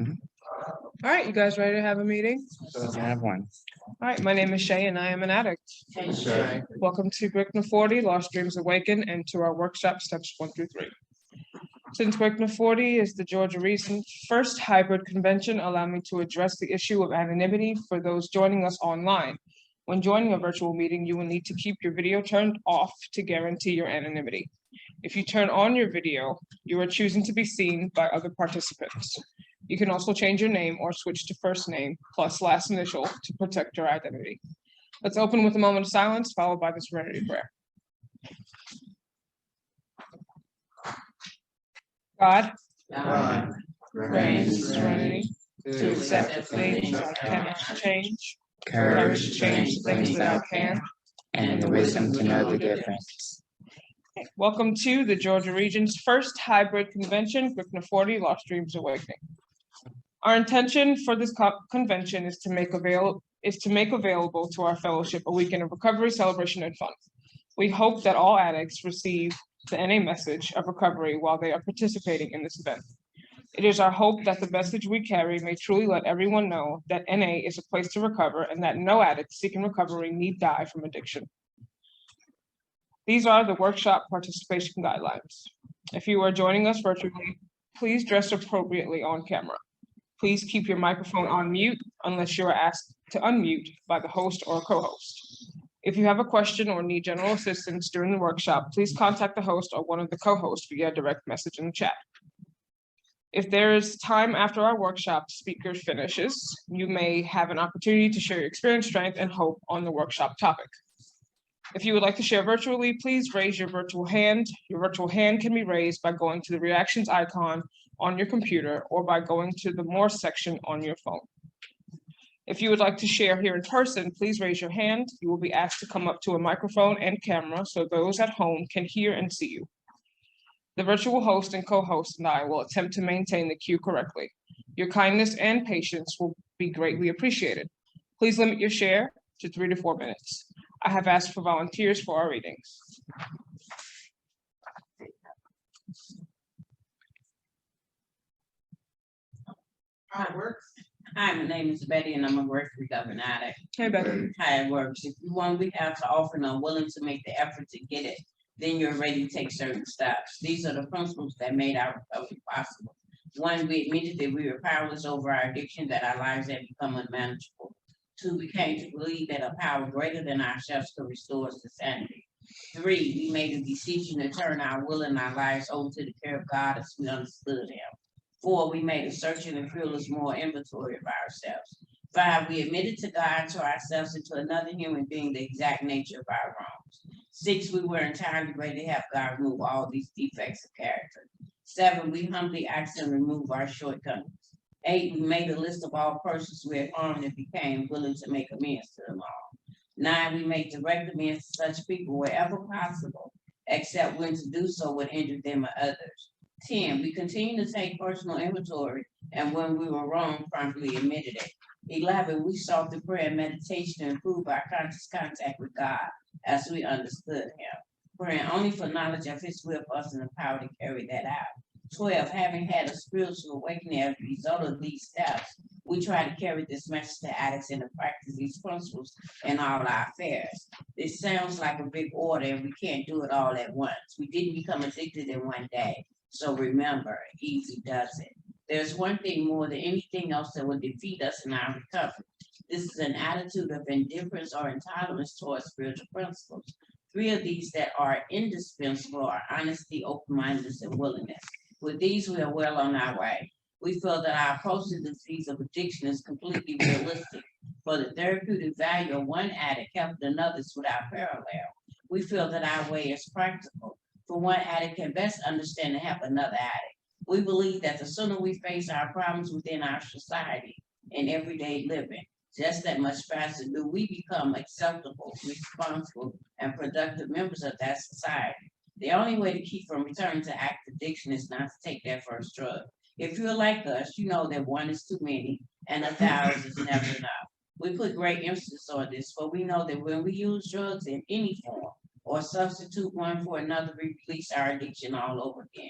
All right, you guys ready to have a meeting? I have one. All right, my name is Shay and I am an addict. Welcome to GRCNA 40, Lost Dreams Awaken, and to our workshop steps 1 through 3. Since GRCNA 40 is the Georgia Region's first hybrid convention, allow me to address the issue of anonymity for those joining us online. When joining a virtual meeting, you will need to keep your video turned off to guarantee your anonymity. If you turn on your video, you are choosing to be seen by other participants. You can also change your name or switch to first name plus last initial to protect your identity. Let's open with a moment of silence followed by the serenity prayer. God, grant serenity to accept the things I cannot change, courage to change the things that I can, And the wisdom to know the difference. Welcome to the Georgia Region's first hybrid convention, GRCNA 40, Lost Dreams Awakening. Our intention for this convention is to make available to our fellowship a weekend of recovery, celebration, and fun. We hope that all addicts receive the NA message of recovery while they are participating in this event. It is our hope that the message we carry may truly let everyone know that NA is a place to recover and that no addict seeking recovery need die from addiction. These are the workshop participation guidelines. If you are joining us virtually, please dress appropriately on camera. Please keep your microphone on mute unless you are asked to unmute by the host or co-host. If you have a question or need general assistance during the workshop, please contact the host or one of the co-hosts via direct message in the chat. If there is time after our workshop speaker finishes, you may have an opportunity to share your experience, strength, and hope on the workshop topic. If you would like to share virtually, please raise your virtual hand. Your virtual hand can be raised by going to the reactions icon on your computer or by going to the More section on your phone. If you would like to share here in person, please raise your hand. You will be asked to come up to a microphone and camera so those at home can hear and see you. The virtual host and co-host and I will attempt to maintain the queue correctly. Your kindness and patience will be greatly appreciated. Please limit your share to 3 to 4 minutes. I have asked for volunteers for our readings. How it works. Hi, my name is Betty and I'm a recovery addict. Hey, Betty. How it works. If you want, we have to offer and are willing to make the effort to get it, then you're ready to take certain steps. These are the principles that made our recovery possible. 1, we admitted that we were powerless over our addiction, that our lives had become unmanageable. 2, we came to believe that a power greater than ourselves could restore us to sanity. 3, we made a decision to turn our will and our lives over to the care of God as we understood Him. 4, we made a searching and fearless moral inventory of ourselves. 5, we admitted to God, to ourselves, and to another human being the exact nature of our wrongs. 6, we were entirely ready to have God remove all these defects of character. 7, we humbly asked Him to remove our shortcomings. 8, we made a list of all persons we had harmed and became willing to make amends to them all. 9, we made direct amends to such people wherever possible, except when to do so would injure them or others. 10, we continue to take personal inventory, and when we were wrong, promptly admitted it. 11, we sought through prayer and meditation to improve our conscious contact with God as we understood Him, praying only for knowledge of His will for us and the power to carry that out. 12, having had a spiritual awakening as a result of these steps, we try to carry this message to addicts and to practice these principles in all our affairs. This sounds like a big order and we can't do it all at once. We didn't become addicted in one day. So remember, easy does it. There's one thing more than anything else that will defeat us in our recovery. This is an attitude of indifference or intolerance towards spiritual principles. 3 of these that are indispensable are honesty, open-mindedness, and willingness. With these, we are well on our way. We feel that our approach to the disease of addiction is completely realistic. For the therapeutic value of one addict helping another is without parallel. We feel that our way is practical. For one addict can best understand and help another addict. We believe that the sooner we face our problems within our society and everyday living, just that much faster do we become acceptable, responsible, and productive members of that society. The only way to keep from returning to active addiction is not to take that first drug. If you're like us, you know that 1 is too many and 1,000 is never enough. We put great emphasis on this, for we know that when we use drugs in any form or substitute one for another, we release our addiction all over again.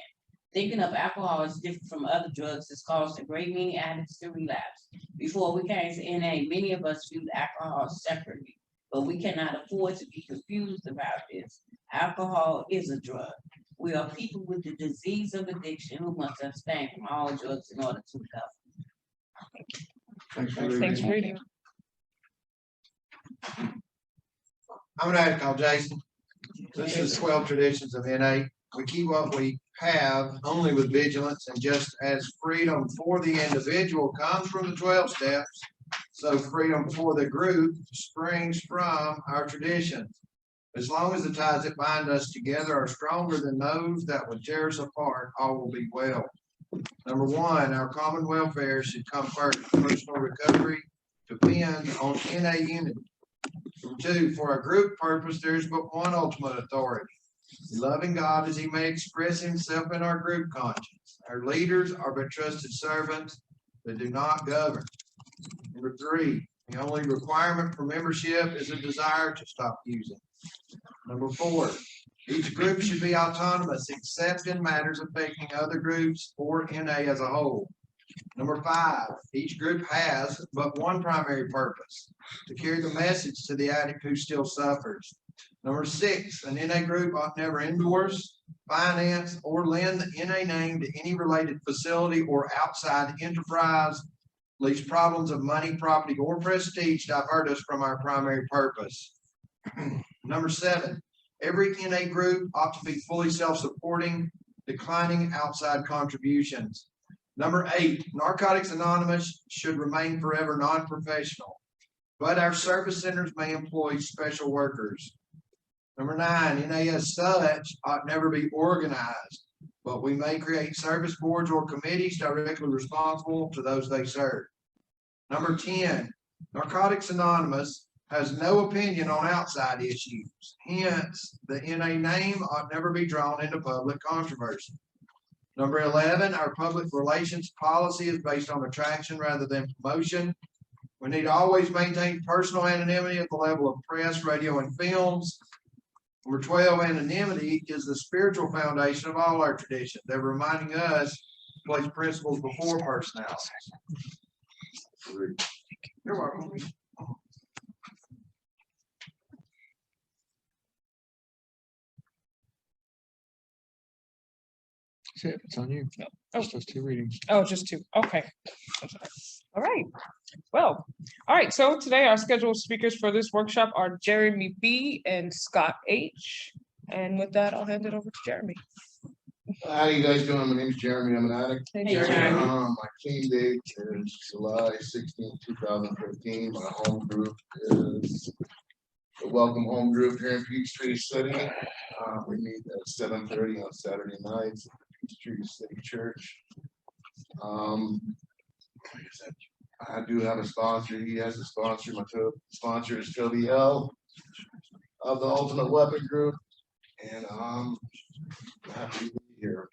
Thinking of alcohol as different from other drugs has caused a great many addicts to relapse. Before we came to NA, many of us viewed alcohol separately, but we cannot afford to be confused about this. Alcohol is a drug. We are people with the disease of addiction who must abstain from all drugs in order to recover. Thanks for reading. I'm an addict called Jason. This is 12 traditions of NA. We keep what we have only with vigilance, and just as freedom for the individual comes from the 12 steps, so freedom for the group springs from our traditions. As long as the ties that bind us together are stronger than those that would tear us apart, all will be well. Number one, our common welfare should come first. Personal recovery depends on NA unity. Number two, for our group purpose, there is but one ultimate authority. Loving God as he may express himself in our group conscience. Our leaders are but trusted servants that do not govern. Number three, the only requirement for membership is a desire to stop using. Number four, each group should be autonomous except in matters affecting other groups or NA as a whole. Number five, each group has but one primary purpose, to carry the message to the addict who still suffers. Number six, an NA group ought never endorse, finance, or lend the NA name to any related facility or outside enterprise, lest problems of money, property, or prestige divert us from our primary purpose. Number seven, every NA group ought to be fully self-supporting, declining outside contributions. Number eight, Narcotics Anonymous should remain forever non-professional, but our service centers may employ special workers. Number nine, NA as such ought never be organized, but we may create service boards or committees directly responsible to those they serve. Number 10, Narcotics Anonymous has no opinion on outside issues. Hence, the NA name ought never be drawn into public controversy. Number 11, our public relations policy is based on attraction rather than promotion. We need to always maintain personal anonymity at the level of press, radio, and films. Number 12, anonymity is the spiritual foundation of all our traditions. They're reminding us to place principles before personalities. You're welcome. That's it. It's on you. No. Just those two readings. Oh, just two. Okay. All right. Well, all right. So today our scheduled speakers for this workshop are Jeremy B. and Scott H. And with that, I'll hand it over to Jeremy. How you guys doing? My name is Jeremy. I'm an addict. Hey, Hey, Jeremy. My clean date is July 16, 2015. My home group is the Welcome Home Group here in Peachtree City. We meet at 7:30 on Saturday nights at Peachtree City Church. I do have a sponsor. He has a sponsor. My sponsor is Toby L. of the Ultimate Weapon Group. And I'm happy to be here.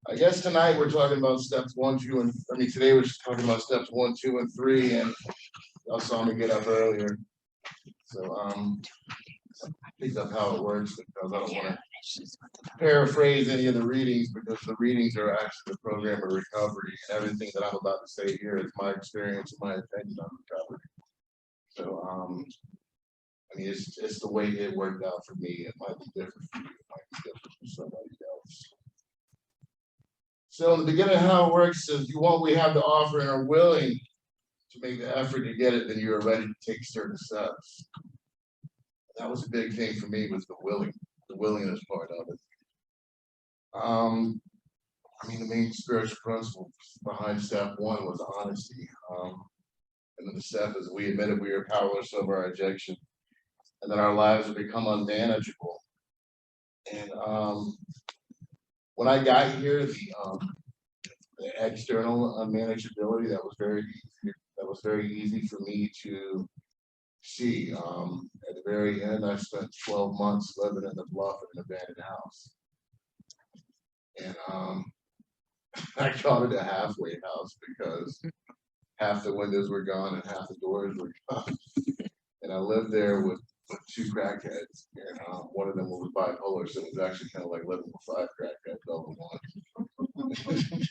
I guess tonight we're talking about steps 1, 2, and today we're just talking about steps 1, 2, and 3, and y'all saw me get up earlier. So I think that's how it works, because I don't want to paraphrase any of the readings, because the readings are actually the program of recovery. Everything that I'm about to say here is my experience and my opinion on recovery. So I mean, it's the way it worked out for me. It might be different for you. It might be different for somebody else. So in the beginning, how it works is you want what we have to offer and are willing to make the effort to get it, then you are ready to take certain steps. That was a big thing for me, was the willingness part of it. I mean, the main spiritual principle behind step 1 was honesty. And then the step is we admitted we are powerless over our addiction, and then our lives have become unmanageable. And when I got here, the external unmanageability, that was very easy for me to see. At the very end, I spent 12 months living in the Bluff in an abandoned house, and I called it a halfway house because half the windows were gone and half the doors were gone. And I lived there with with 2 crackheads, and one of them was bipolar, so it was actually kind of like living with 5 crackheads all at once.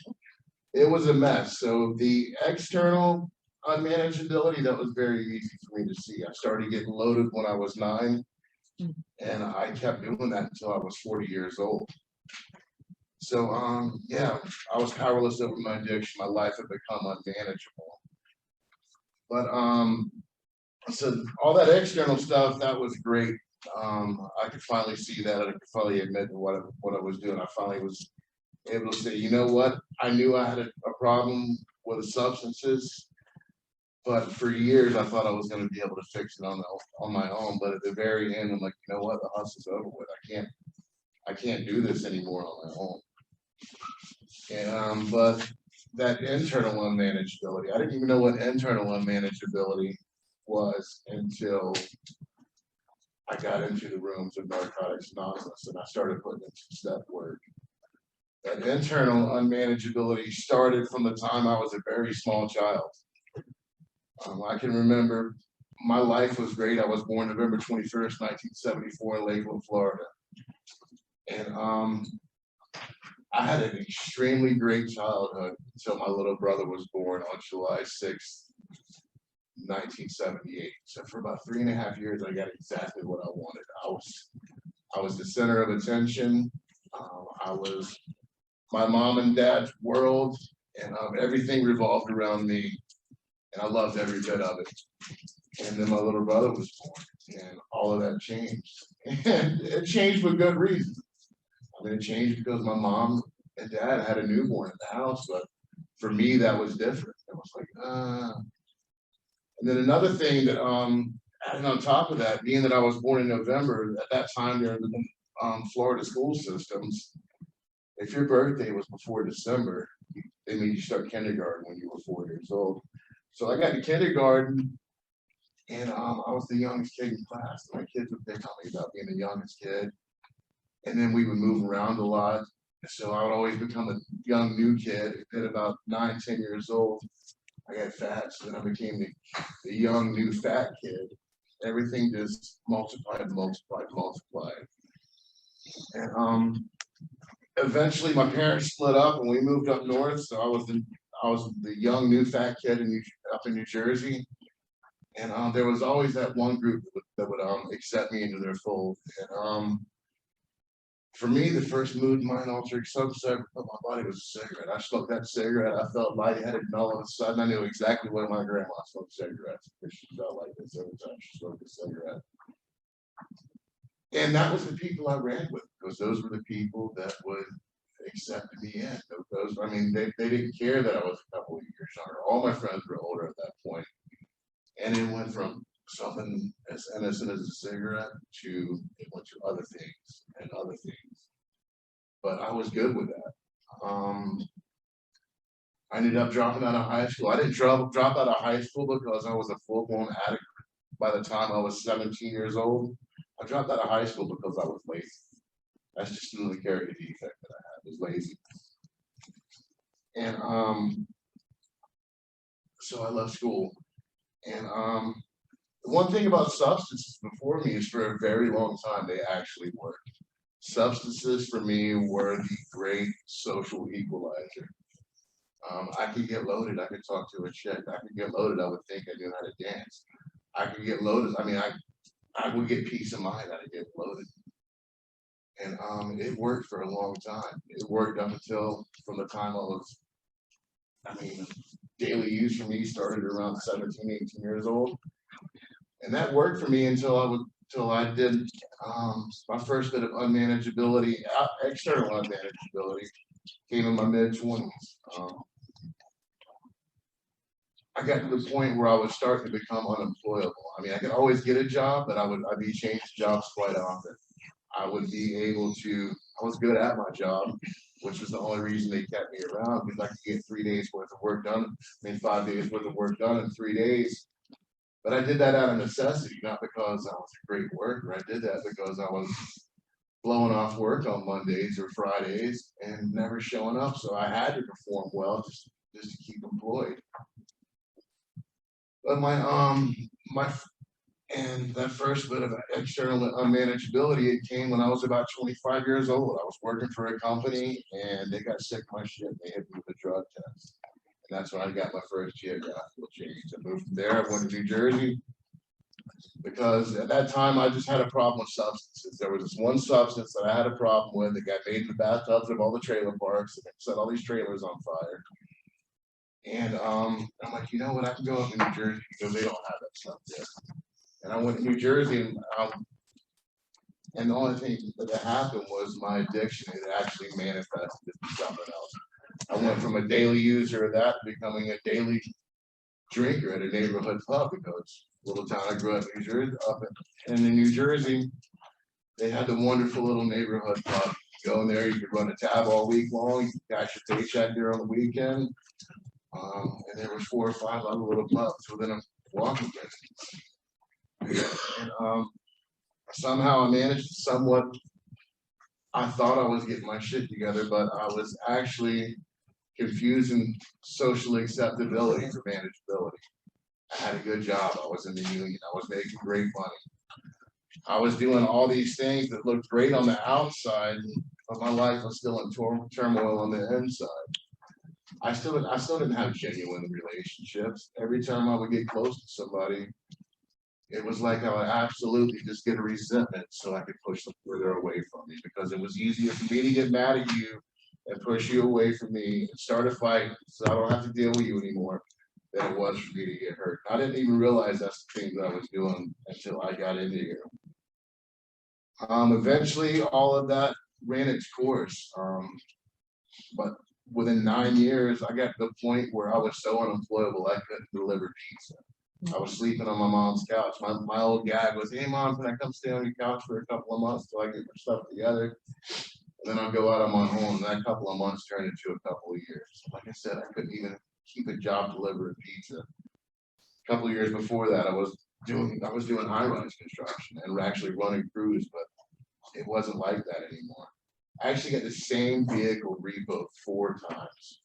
It was a mess. So the external unmanageability, that was very easy for me to see. I started getting loaded when I was 9, and I kept doing that until I was 40 years old. So yeah, I was powerless over my addiction. My life had become unmanageable. But so all that external stuff, that was great. I could finally see that. I could finally admit to what I was doing. I finally was able to say, you know what? I knew I had a problem with the substances, but for years I thought I was going to be able to fix it on my own. But at the very end, I'm like, you know what? The hustle's over with. I can't do this anymore on my own. And but that internal unmanageability, I didn't even know what internal unmanageability was until I got into the rooms of Narcotics Anonymous and I started putting in some step work. That internal unmanageability started from the time I was a very small child. I can remember my life was great. I was born November 21st, 1974 in Lakeland, Florida. And I had an extremely great childhood until my little brother was born on July 6th, 1978. So for about 3.5 years, I got exactly what I wanted. I was the center of attention. I was my mom and dad's world, and everything revolved around me, and I loved every bit of it. And then my little brother was born, and all of that changed. And it changed for good reason. I mean, it changed because my mom and dad had a newborn in the house, but for me, that was different. It was like, And then another thing that, adding on top of that, being that I was born in November, at that time, during the Florida school systems, if your birthday was before December, they made you start kindergarten when you were 4 years old. So I got to kindergarten, and I was the youngest kid in class. My kids would pick on me about being the youngest kid. And then we would move around a lot. So I would always become a young new kid. At about 9, 10 years old, I got fat. So then I became the young new fat kid. Everything just multiplied. And eventually my parents split up and we moved up north. So I was the young new fat kid up in New Jersey. And there was always that one group that would accept me into their fold. And for me, the first mood mind altering subset of my body was a cigarette. I smoked that cigarette, I felt lightheaded, and all of a sudden I knew exactly when my grandma smoked cigarettes, because she felt like this every time she smoked a cigarette. And that was the people I ran with, because those were the people that would accept me in. I mean, they didn't care that I was a couple of years younger. All my friends were older at that point. And it went from something as innocent as a cigarette to it went to other things and other things. But I was good with that. I ended up dropping out of high school. I didn't drop out of high school because I was a full-blown addict by the time I was 17 years old. I dropped out of high school because I was lazy. That's just another character defect that I had, was lazy. And so I left school. And the one thing about substances before me is for a very long time, they actually worked. Substances for me were the great social equalizer. I could get loaded, I could talk to a chick. I could get loaded, I would think I knew how to dance. I could get loaded, I mean, I would get peace of mind out of getting loaded. And it worked for a long time. It worked up until from the time daily use for me started around 17, 18 years old. And that worked for me until I did my first bit of unmanageability, external unmanageability, came in my mid-20s. I got to the point where I was starting to become unemployable. I mean, I could always get a job, but I'd be changing jobs quite often. I was good at my job, which was the only reason they kept me around, because I could get 3 days worth of work done, 5 days worth of work done in 3 days. But I did that out of necessity, not because I was a great worker. I did that because I was blowing off work on Mondays or Fridays and never showing up. So I had to perform well just to keep employed. But And that first bit of external unmanageability, it came when I was about 25 years old. I was working for a company and they got sick of my shit. They hit me with a drug test. And that's when I got my first geographical change. I moved from there, I went to New Jersey. Because at that time, I just had a problem with substances. There was this one substance that I had a problem with that got made in the bathtubs of all the trailer parks and set all these trailers on fire. And I'm like, you know what, I can go up in New Jersey because they don't have that stuff there. And I went to New Jersey and the only thing that happened was my addiction. It actually manifested into something else. I went from a daily user of that to becoming a daily drinker at a neighborhood pub because little town I grew up in New Jersey, and in New Jersey, they had the wonderful little neighborhood pub. You go in there, you could run a tab all week long, you could cash your paycheck there on the weekend. And there was 4 or 5 other little pubs within a walking distance. And somehow I managed to somewhat, I thought I was getting my shit together, but I was actually confusing social acceptability for manageability. I had a good job. I was in the union. I was making great money. I was doing all these things that looked great on the outside, but my life was still in turmoil on the inside. I still didn't have genuine relationships. Every time I would get close to somebody, it was like I would absolutely just get a resentment so I could push them further away from me because it was easier for me to get mad at you and push you away from me and start a fight so I don't have to deal with you anymore than it was for me to get hurt. I didn't even realize that's the thing that I was doing until I got into here. Eventually all of that ran its course. But within 9 years, I got to the point where I was so unemployable I couldn't deliver pizza. I was sleeping on my mom's couch. My old gag was, hey mom, can I come stay on your couch for a couple of months till I get my stuff together? And then I'll go out on my own. And that couple of months turned into a couple of years. Like I said, I couldn't even keep a job delivering pizza. A couple of years before that, I was doing high-rise construction and actually running crews, but it wasn't like that anymore. I actually got the same vehicle repoed 4 times.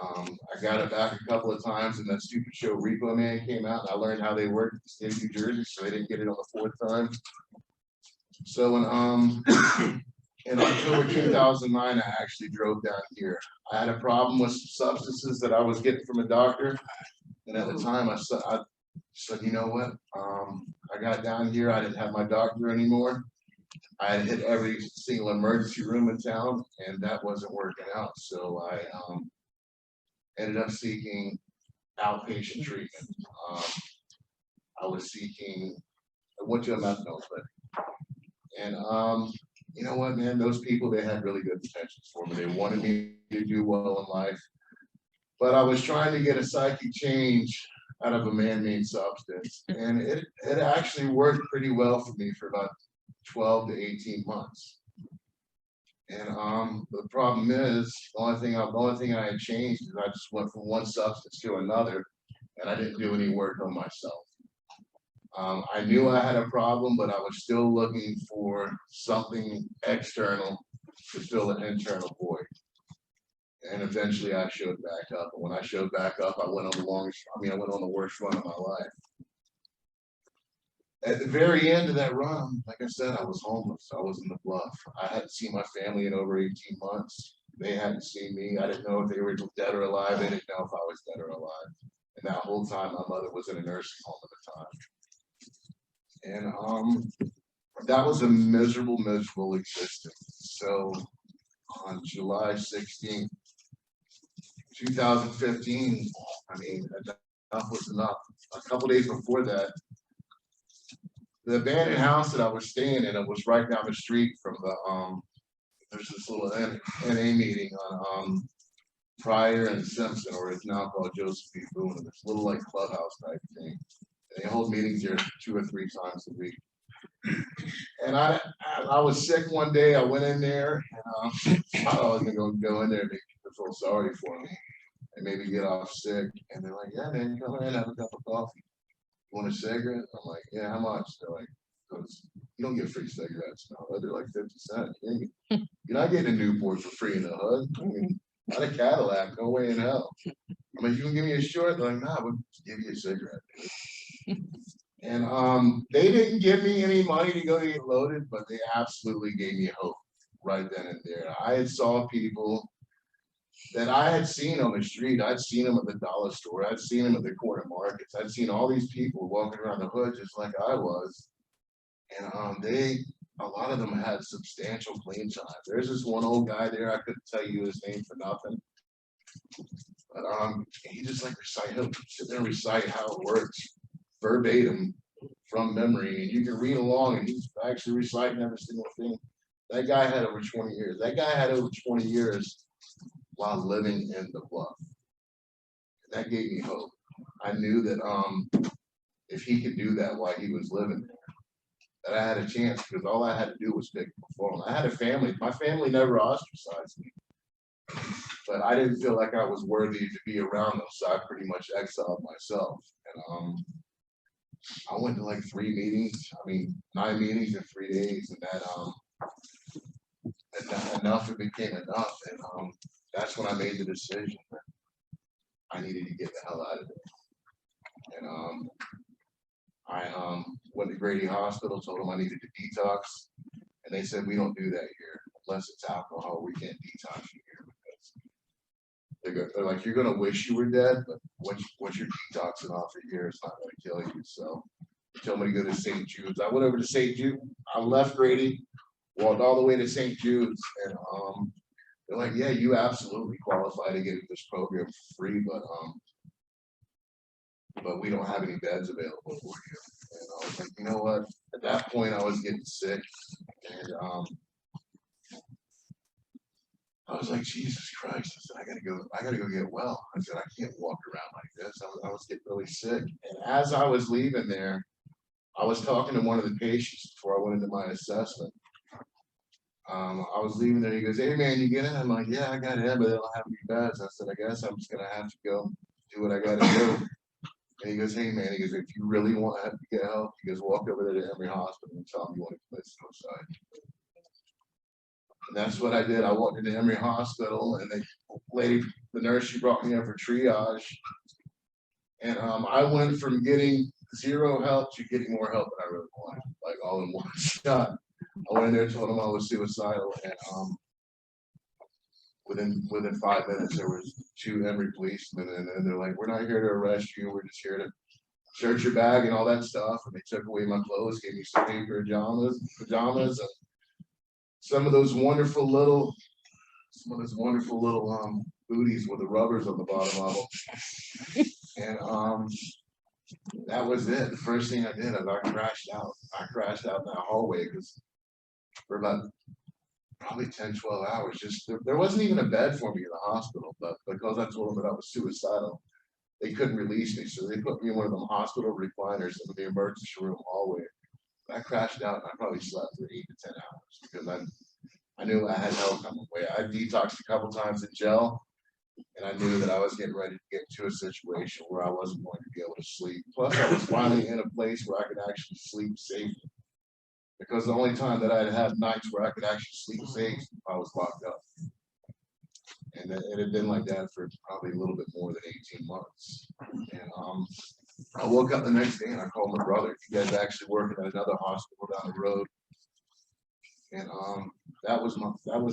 I got it back a couple of times, and that stupid show Repo Man came out, and I learned how they worked in the state of New Jersey, so I didn't get it on the 4th time. So in October 2009, I actually drove down here. I had a problem with some substances that I was getting from a doctor, and at the time I said, you know what? I got down here, I didn't have my doctor anymore. I had hit every single emergency room in town, and that wasn't working out. So I ended up seeking outpatient treatment. I went to a methadone clinic. And you know what, man, those people, they had really good intentions for me. They wanted me to do well in life. But I was trying to get a psychic change out of a man-made substance. And it actually worked pretty well for me for about 12 to 18 months. And the problem is, the only thing I had changed is I just went from one substance to another, and I didn't do any work on myself. I knew I had a problem, but I was still looking for something external to fill an internal void. And eventually I showed back up. And when I showed back up, I went on the worst run of my life. At the very end of that run, like I said, I was homeless. I was in the bluff. I hadn't seen my family in over 18 months. They hadn't seen me. I didn't know if they were dead or alive. They didn't know if I was dead or alive. And that whole time, my mother was in a nursing home at the time. And that was a miserable existence. So on July 16th, 2015, enough was enough. A couple days before that, the abandoned house that I was staying in, it was right down the street from the there's this little NA meeting on Pryor and Simpson, or it's now called Joseph B. Boone, and this little like clubhouse type thing. And they hold meetings here 2 or 3 times a week. And I was sick one day. I went in there, and I thought I was gonna go in there and make people feel sorry for me and maybe get off sick. And they're like, "Yeah, man, come in, have a cup of coffee. You want a cigarette?" I'm like, "Yeah, how much?" They're like, "Because you don't get free cigarettes now. They're like 50 cents. You're not getting a Newport for free in the hood. I mean, not a Cadillac, no way in hell. I mean, you can give me a short." They're like, "Nah, we'll give you a cigarette." And they didn't give me any money to go get loaded, but they absolutely gave me hope right then and there. I had saw people that I had seen on the street. I'd seen them at the dollar store. I'd seen them at the corner markets. I'd seen all these people walking around the hood just like I was. And a lot of them had substantial clean time. There's this one old guy there. I couldn't tell you his name for nothing. But he just like he'll sit there and recite how it works verbatim from memory, and you can read along, and he's actually reciting every single thing. That guy had over 20 years. That guy had over 20 years while living in the bluff. That gave me hope. I knew that if he could do that while he was living there, that I had a chance, because all I had to do was pick up the phone. I had a family. My family never ostracized me, but I didn't feel like I was worthy to be around them, so I pretty much exiled myself. And I went to like 9 meetings in 3 days, and that enough, it became enough. And that's when I made the decision that I needed to get the hell out of there. And I went to Grady Hospital, told them I needed to detox, and they said, we don't do that here. Unless it's alcohol, we can't detox you here, because they're like, you're gonna wish you were dead, but what you're detoxing off of here is not gonna kill you. So they told me to go to St. Jude's. I went over to St. Jude. I left Grady, walked all the way to St. Jude's, and they're like, yeah, you absolutely qualify to get this program for free, but we don't have any beds available for you. And I was like, you know what? At that point, I was getting sick, and I was like, Jesus Christ! I said, I gotta go get well. I said, I can't walk around like this. I was getting really sick, and as I was leaving there, I was talking to one of the patients before I went into my assessment. I was leaving there. He goes, "Hey man, you get in?" I'm like, "Yeah, I got in, but they don't have any beds." I said, "I guess I'm just gonna have to go do what I gotta do." And he goes, "Hey man," he goes, "if you really want to get help," he goes, "walk over there to Emory Hospital and tell them you want to commit suicide." And that's what I did. I walked into Emory Hospital, and the nurse, she brought me in for triage. And I went from getting zero help to getting more help than I really wanted, like all in one shot. I went in there, told them I was suicidal, and within 5 minutes, there was 2 Emory policemen, and they're like, "We're not here to arrest you. We're just here to search your bag and all that stuff." And they took away my clothes, gave me some paper pajamas, and some of those wonderful little booties with the rubbers on the bottom of them. And that was it. The first thing I did is I crashed out. I crashed out in that hallway because for about probably 10-12 hours, just there wasn't even a bed for me in the hospital, but because I told them that I was suicidal, they couldn't release me, so they put me in one of them hospital recliners in the emergency room hallway. I crashed out, and I probably slept for 8 to 10 hours because I knew I had hell coming away. I detoxed a couple times in gel, and I knew that I was getting ready to get into a situation where I wasn't going to be able to sleep. Plus, I was finally in a place where I could actually sleep safely, because the only time that I'd had nights where I could actually sleep safe, I was locked up. And it had been like that for probably a little bit more than 18 months. And I woke up the next day and I called my brother. He was actually working at another hospital down the road. And that was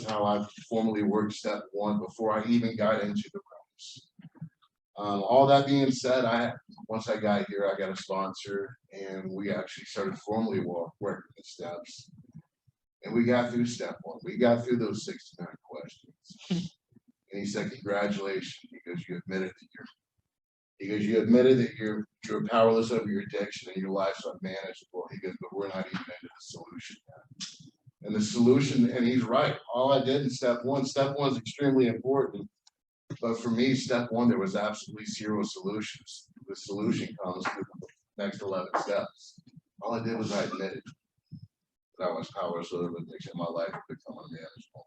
how I formally worked step 1 before I even got into the realms. All that being said, once I got here, I got a sponsor, and we actually started formally working the steps. And we got through step 1. We got through those 69 questions. And he said, "Congratulations, because you admitted that you're powerless over your addiction and your life's unmanageable." He goes, "But we're not even into the solution yet." And the solution, and he's right. All I did in step 1 is extremely important. But for me, step 1, there was absolutely 0 solutions. The solution comes through the next 11 steps. All I did was I admitted that I was powerless over addiction. My life had become unmanageable.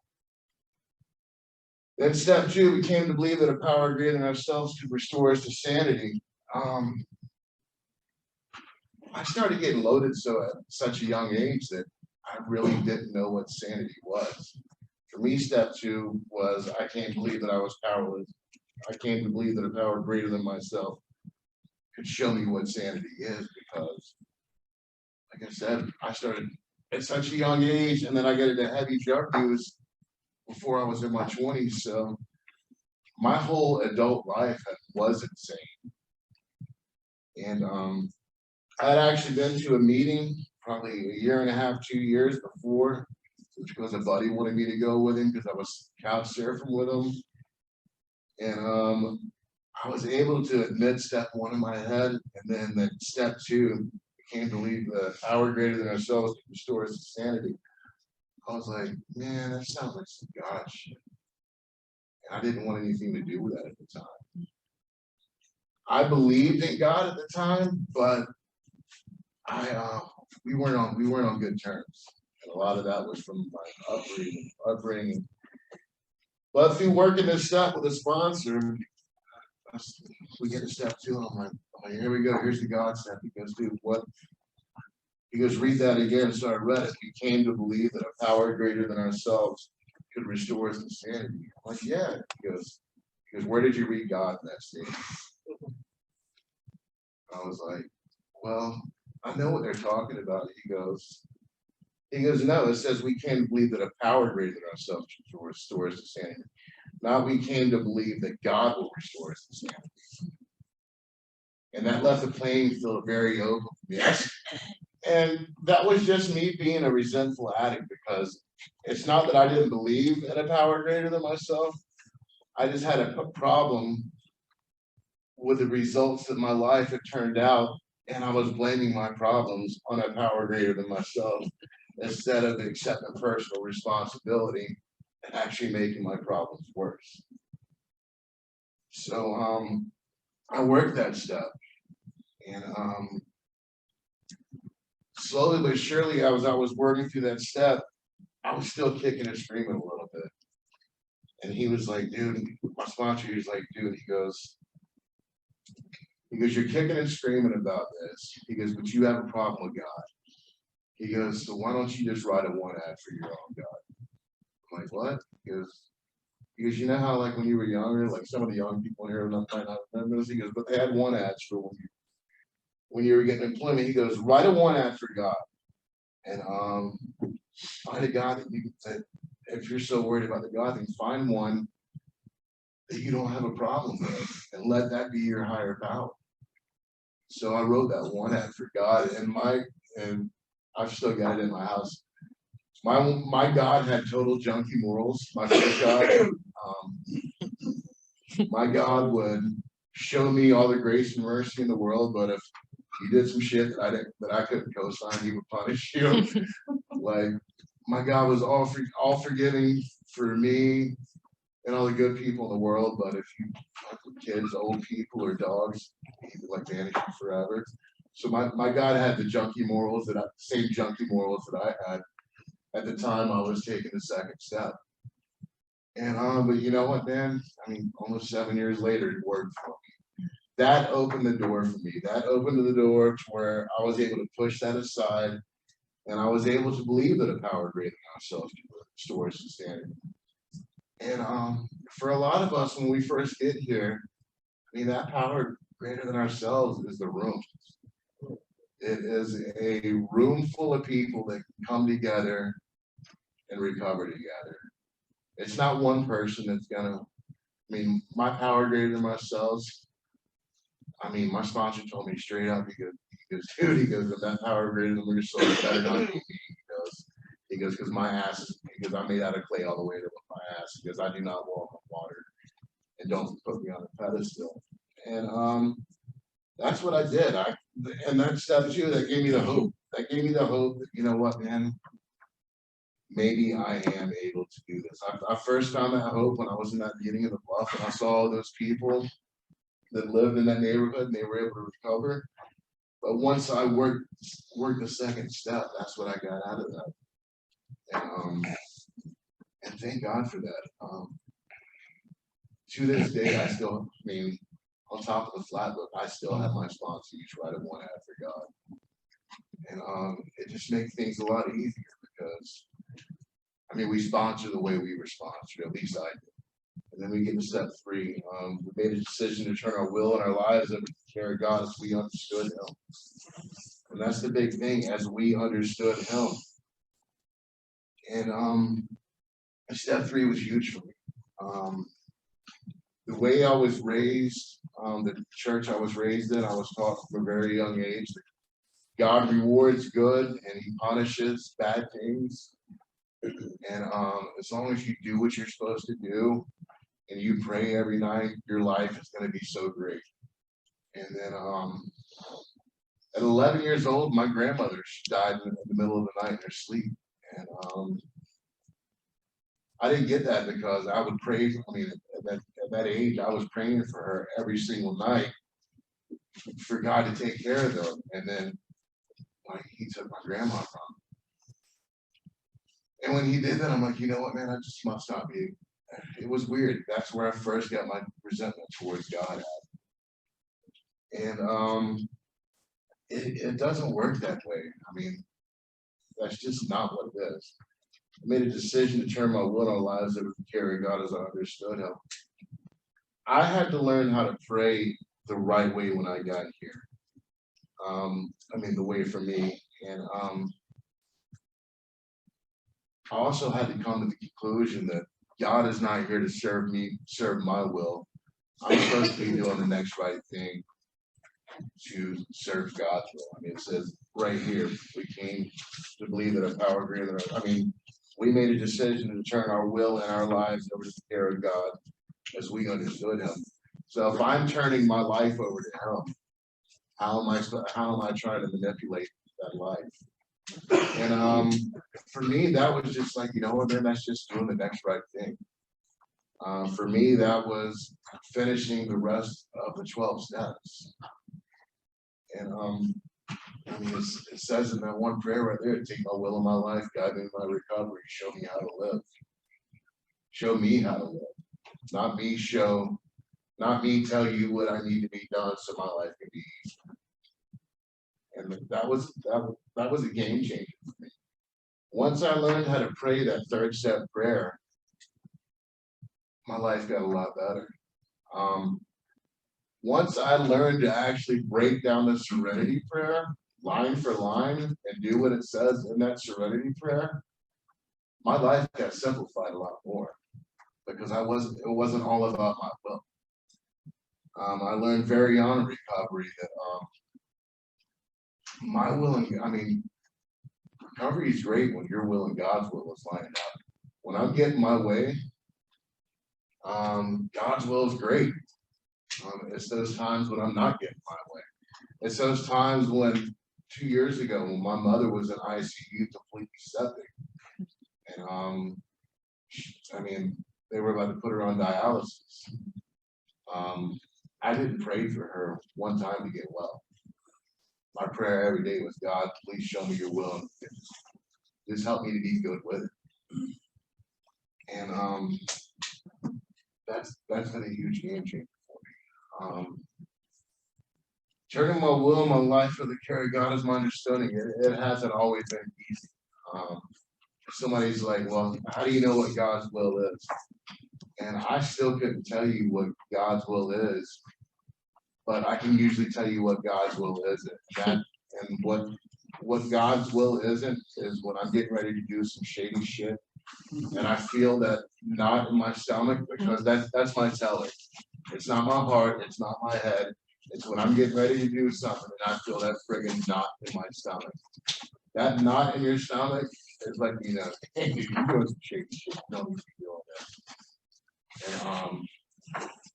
Then step 2, we came to believe that a power greater than ourselves could restore us to sanity. I started getting loaded at such a young age that I really didn't know what sanity was. For me, step 2 was I came to believe that I was powerless. I came to believe that a power greater than myself could show me what sanity is, because like I said, I started at such a young age, and then I got into heavy drug use before I was in my 20s. So my whole adult life was insane. And I had actually been to a meeting probably a year and a half, 2 years before, because a buddy wanted me to go with him because I was couch surfing with him. And I was able to admit step one in my head, and then step two, I can't believe the power greater than ourselves to restore us to sanity. I was like, man, that sounds like some God shit. And I didn't want anything to do with that at the time. I believed in God at the time, but we weren't on good terms. And a lot of that was from my upbringing. But through working this stuff with a sponsor, we get to step two. I'm like, oh, here we go. Here's the God step. He goes, dude, what? He goes, read that again. So I read it. We came to believe that a power greater than ourselves could restore us to sanity. I'm like, yeah. He goes, where did you read God in that statement? I was like, well, I know what they're talking about. He goes, no, it says we came to believe that a power greater than ourselves should restore us to sanity. Now we came to believe that God will restore us to sanity. And that left the playing field very open. Yes. And that was just me being a resentful addict, because it's not that I didn't believe in a power greater than myself. I just had a problem with the results that my life had turned out, and I was blaming my problems on a power greater than myself instead of accepting personal responsibility and actually making my problems worse. So I worked that step, and slowly but surely, as I was working through that step, I was still kicking and screaming a little bit. And he was like, dude, my sponsor, he was like, dude, he goes, you're kicking and screaming about this. He goes, but you have a problem with God. He goes, so why don't you just write a one ad for your own God? I'm like, what? He goes, you know how like when you were younger, like some of the young people here might not remember this. He goes, but they had one ads for when you were getting employment. He goes, write a one ad for God. And find a God that if you're so worried about the God thing, find one that you don't have a problem with, and let that be your higher power. So I wrote that one ad for God, and I've still got it in my house. My God had total junky morals. My first God, my God would show me all the grace and mercy in the world, but if you did some shit that I couldn't co-sign, he would punish you. Like, my God was all forgiving for me and all the good people in the world, but if you fuck with kids, old people, or dogs, he would like banish you forever. So my God had the junky morals same junky morals that I had at the time I was taking the second step. And but you know what, man? I mean, almost 7 years later, it worked for me. That opened the door for me. That opened the door to where I was able to push that aside, and I was able to believe that a power greater than ourselves could restore us to sanity. And for a lot of us, when we first get here, I mean, that power greater than ourselves is the room. It is a room full of people that come together and recover together. It's not one person that's gonna, I mean, my power greater than myself. I mean, my sponsor told me straight up, he goes, dude, he goes, if that power greater than yourself, better not be me. He goes, because my ass is, because I'm made out of clay all the way to my ass. He goes, I do not walk on water, and don't put me on a pedestal. And that's what I did. And that step two, that gave me the hope. That gave me the hope that, you know what, man, maybe I am able to do this. I first found that hope when I was in that meeting in the Bluff, and I saw all those people that lived in that neighborhood, and they were able to recover. But once I worked the second step, that's what I got out of that. And thank God for that. To this day, I still, I mean, on top of the flat book, I still have my sponsor each write a one ad for God. And it just makes things a lot easier, because I mean, we sponsor the way we were sponsored, at least I did. And then we get to step three. We made a decision to turn our will and our lives over to the care of God as we understood Him. And that's the big thing, as we understood him. And step 3 was huge for me. The way I was raised, the church I was raised in, I was taught from a very young age that God rewards good and he punishes bad things. And as long as you do what you're supposed to do and you pray every night, your life is going to be so great. And then at 11 years old, my grandmother died in the middle of the night in her sleep. And I didn't get that because I would pray. I mean, at that age, I was praying for her every single night for God to take care of them. And then like, he took my grandma from me. And when he did that, I'm like, you know what, man, I just must not be. It was weird. That's where I first got my resentment towards God at. And it doesn't work that way. I mean, that's just not what it is. I made a decision to turn my will on lives that would carry God as I understood him. I had to learn how to pray the right way when I got here. I mean, the way for me. And I also had to come to the conclusion that God is not here to serve my will. I'm supposed to be doing the next right thing to serve God's will. I mean, it says right here, we came to believe that a power greater than our, I mean, we made a decision to turn our will and our lives over to the care of God as we understood him. So if I'm turning my life over to him, how am I trying to manipulate that life? And for me, that was just like, you know what, man, that's just doing the next right thing. For me, that was finishing the rest of the 12 steps. And I mean, it says in that one prayer right there, take my will in my life, guide me in my recovery, show me how to live. Show me how to live. Not me tell you what I need to be done so my life can be easier. And that was a game changer for me. Once I learned how to pray that 3rd step prayer, my life got a lot better. Once I learned to actually break down the serenity prayer line for line and do what it says in that serenity prayer, my life got simplified a lot more because it wasn't all about my will. I learned very young in recovery that my will and, I mean, recovery is great when your will and God's will is lined up. When I'm getting my way, God's will is great. It's those times when I'm not getting my way. It's those times when 2 years ago, when my mother was in ICU completely septic, and I mean, they were about to put her on dialysis. I didn't pray for her one time to get well. My prayer every day was, God, please show me your will and just help me to be good with it. And that's been a huge game changer for me. Turning my will and my life for the care of God is my understanding. It hasn't always been easy. Somebody's like, well, how do you know what God's will is? And I still couldn't tell you what God's will is, but I can usually tell you what God's will isn't. And what God's will isn't is when I'm getting ready to do some shady shit, and I feel that knot in my stomach, because that's my teller. It's not my heart, it's not my head. It's when I'm getting ready to do something and I feel that friggin' knot in my stomach. That knot in your stomach is like, you know, you go some shady shit. No need to be doing that. And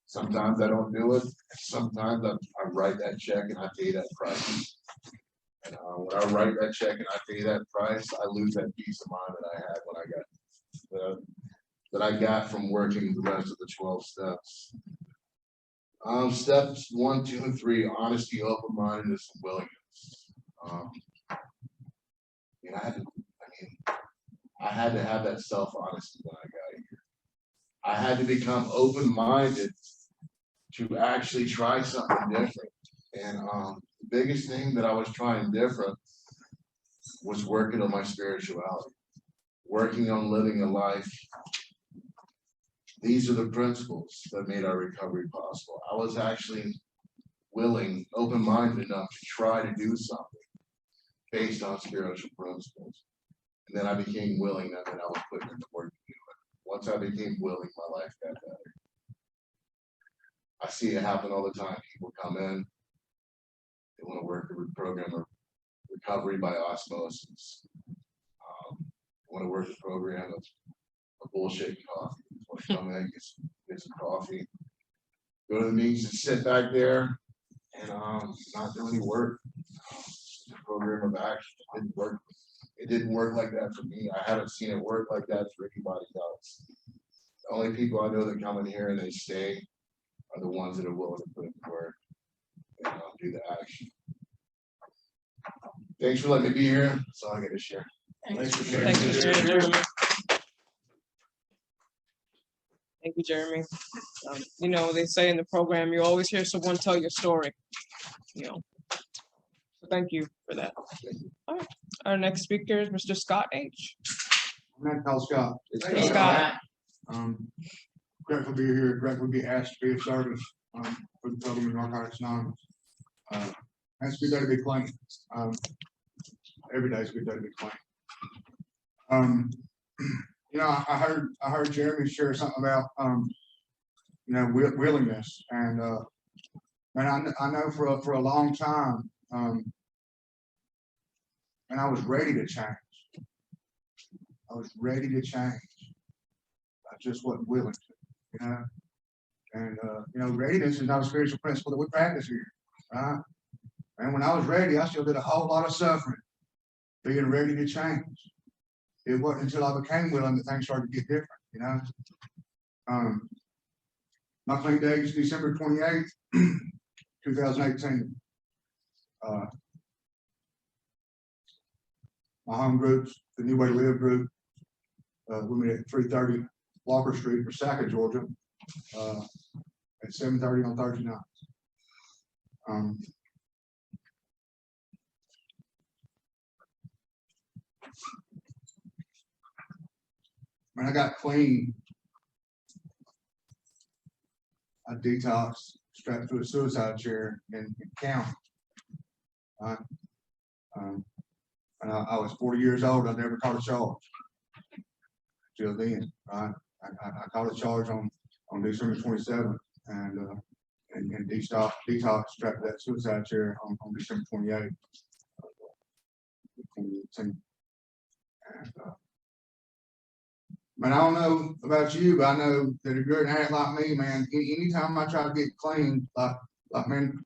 sometimes I don't do it. Sometimes I write that check and I pay that price. And when I write that check and I pay that price, I lose that peace of mind that I had when I got that I got from working the rest of the 12 steps. Steps 1, 2, and 3: honesty, open-mindedness, and willingness. I had to have that self-honesty when I got here. I had to become open-minded to actually try something different. And the biggest thing that I was trying different was working on my spirituality, working on living a life. These are the principles that made our recovery possible. I was actually willing, open-minded enough to try to do something. based on spiritual principles. And then I became willing, and then I was putting in the work to do it. Once I became willing, my life got better. I see it happen all the time. People come in, they want to work the program of recovery by osmosis. Want to work the program of bullshit coffee. Want to come in, get some coffee, go to the meetings and sit back there and not do any work. The program of action didn't work. It didn't work like that for me. I haven't seen it work like that for anybody else. The only people I know that come in here and they stay are the ones that are willing to put in the work and do the action. Thanks for letting me be here. That's all I got to share. Thanks for sharing. Thank you, Jeremy. Thank you, Jeremy. You know, they say in the program, you always hear someone tell your story, you know. So thank you for that. All right, our next speaker is Mr. Scott H. I'm not called Scott. Hey, Scott. Grateful to be here, grateful to be asked to be of service for the program of Narcotics Anonymous. That's a good day to be clean. Every day is a good day to be clean. You know, I heard Jeremy share something about you know, willingness, and man, I know for a long time, and I was ready to change. I was ready to change. I just wasn't willing to, you know. And you know, readiness is not a spiritual principle that we practice here, right? And when I was ready, I still did a whole lot of suffering, being ready to change. It wasn't until I became willing that things started to get different, you know. My clean day is December 28th, 2018. My home groups, the New Way to Live group, we meet at 330 Walker Street, Resaca, Georgia, at 7:30 on Thursday nights. When I got clean, I detoxed, strapped to a suicide chair in county. And I was 40 years old. I never caught a charge till then. Right? I caught a charge on December 27th, and detox strapped to that suicide chair on December 28th, 2018. And man, I don't know about you, but I know that if you're an addict like me, man, anytime I try to get clean, like man,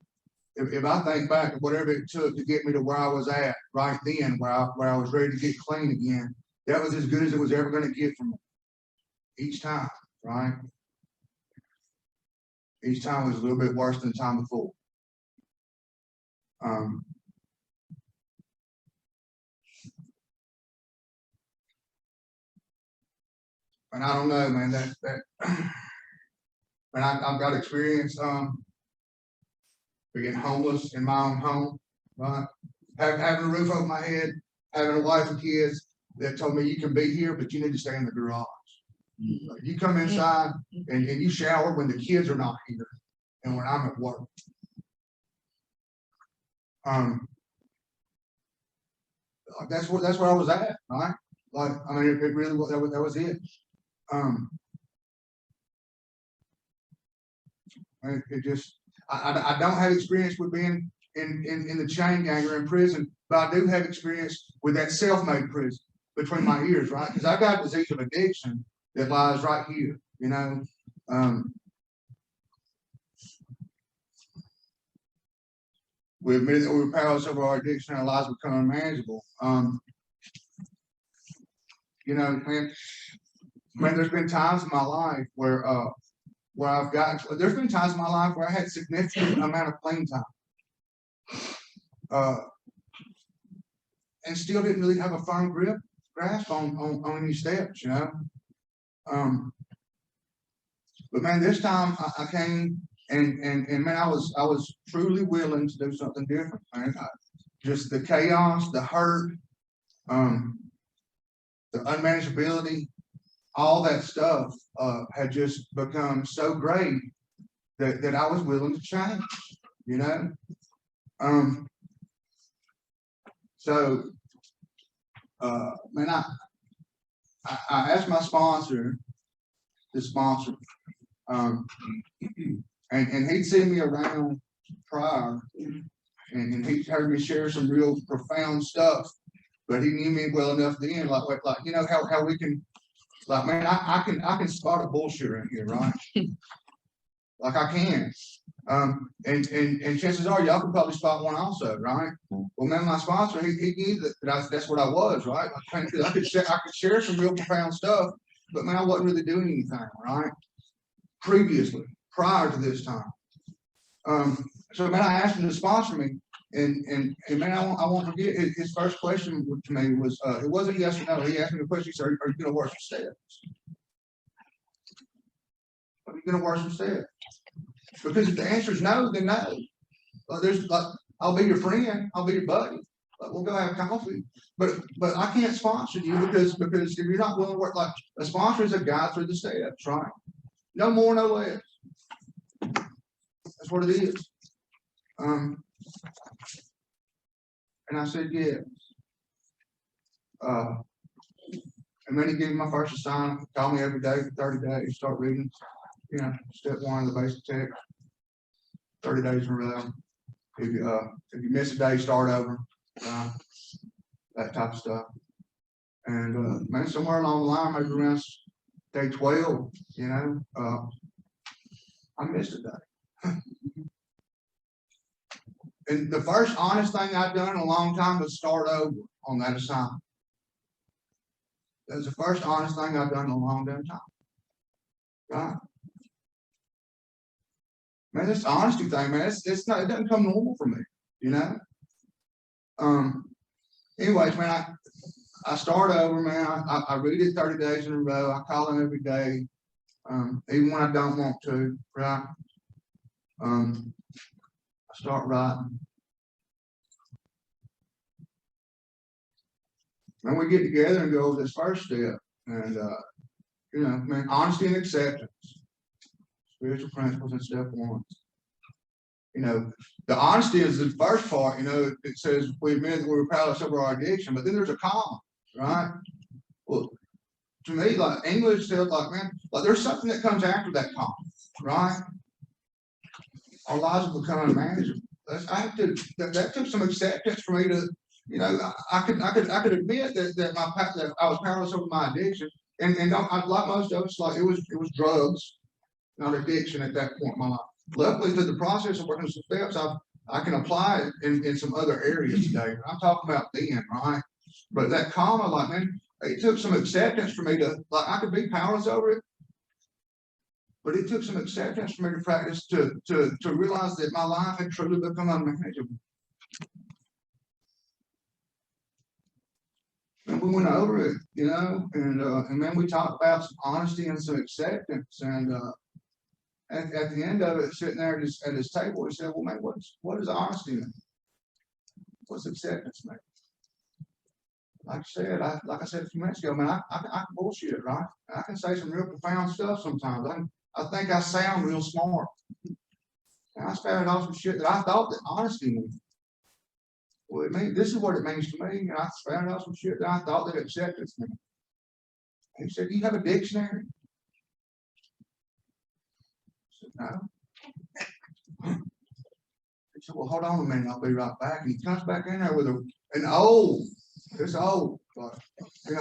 if I think back to whatever it took to get me to where I was at right then, where I was ready to get clean again, that was as good as it was ever going to get from me. Each time, right? Each time was a little bit worse than the time before. And I don't know, man, that and I've got experience being homeless in my own home, right? Having a roof over my head, having a wife and kids that told me you can be here, but you need to stay in the garage. You come inside and you shower when the kids are not here and when I'm at work. That's where I was at, right? Like, I mean, it really was, that was it. It just, I don't have experience with being in the chain gang or in prison, but I do have experience with that self-made prison between my ears, right? Because I got a disease of addiction that lies right here, you know. We admit that we were powerless over our addiction, our lives become unmanageable. You know, man, there's been times in my life where there's been times in my life where I had significant amount of clean time, and still didn't really have a firm grasp on any steps, you know. But man, this time I came and man, I was truly willing to do something different, man. Just the chaos, the hurt, the unmanageability, all that stuff had just become so great that I was willing to change, you know. So, man, I asked my sponsor, the sponsor, and he'd seen me around prior, and he'd heard me share some real profound stuff, but he knew me well enough then, like, you know, how we can, like, man, I can spot a bullshit in here, right? Like I can. And chances are y'all can probably spot one also, right? Well, man, my sponsor, he knew that's what I was, right? I could share some real profound stuff, but man, I wasn't really doing anything, right? Previously, prior to this time. So man, I asked him to sponsor me, and man, I won't forget his first question to me was, it wasn't yes or no. He asked me the question. He said, "Are you going to work some steps? Are you going to work some steps?" Because if the answer is no, then no. There's like, I'll be your friend, I'll be your buddy. We'll go have coffee, but I can't sponsor you because if you're not willing to work, like a sponsor is a guide through the steps, right? No more, no less. That's what it is. And I said, yes. And then he gave me my first assignment, call me every day for 30 days, start reading, you know, step one of the basic text, 30 days in a row. If you miss a day, start over, that type of stuff. And man, somewhere along the line, maybe around day 12, you know, I missed a day. And the first honest thing I've done in a long time was start over on that assignment. That was the first honest thing I've done in a long damn time. Right? Man, this honesty thing, man, it's not, it doesn't come normal for me, you know? Anyways, man, I start over, man. I read it 30 days in a row. I call him every day, even when I don't want to, right? I start writing. And we get together and go over this first step. And, you know, man, honesty and acceptance. Spiritual principles in step one. You know, the honesty is the first part. You know, it says we admit that we were powerless over our addiction, but then there's a comma, right? Well, to me, like English says, like, man, like there's something that comes after that comma, right? Our lives will become unmanageable. That took some acceptance for me to, you know, I could admit that I was powerless over my addiction, and like most of us, like it was drugs, not addiction at that point in my life. Luckily, through the process of working some steps, I can apply it in some other areas today. I'm talking about then, right? But that comma, like, man, it took some acceptance for me to, like, I could be powerless over it, but it took some acceptance for me to practice to realize that my life had truly become unmanageable. And we went over it, you know, and then we talked about some honesty and some acceptance. And at the end of it, sitting there at his table, he said, "Well, man, what is honesty mean? What's acceptance mean?" Like I said a few minutes ago, man, I can bullshit, right? I can say some real profound stuff sometimes. I think I sound real smart. And I spouted off some shit that I thought that honesty meant. Well, this is what it means to me. And I spouted off some shit that I thought that acceptance meant. And he said, "Do you have a dictionary?" I said, "No." He said, "Well, hold on a minute, I'll be right back." And he comes back in there with an old, you know,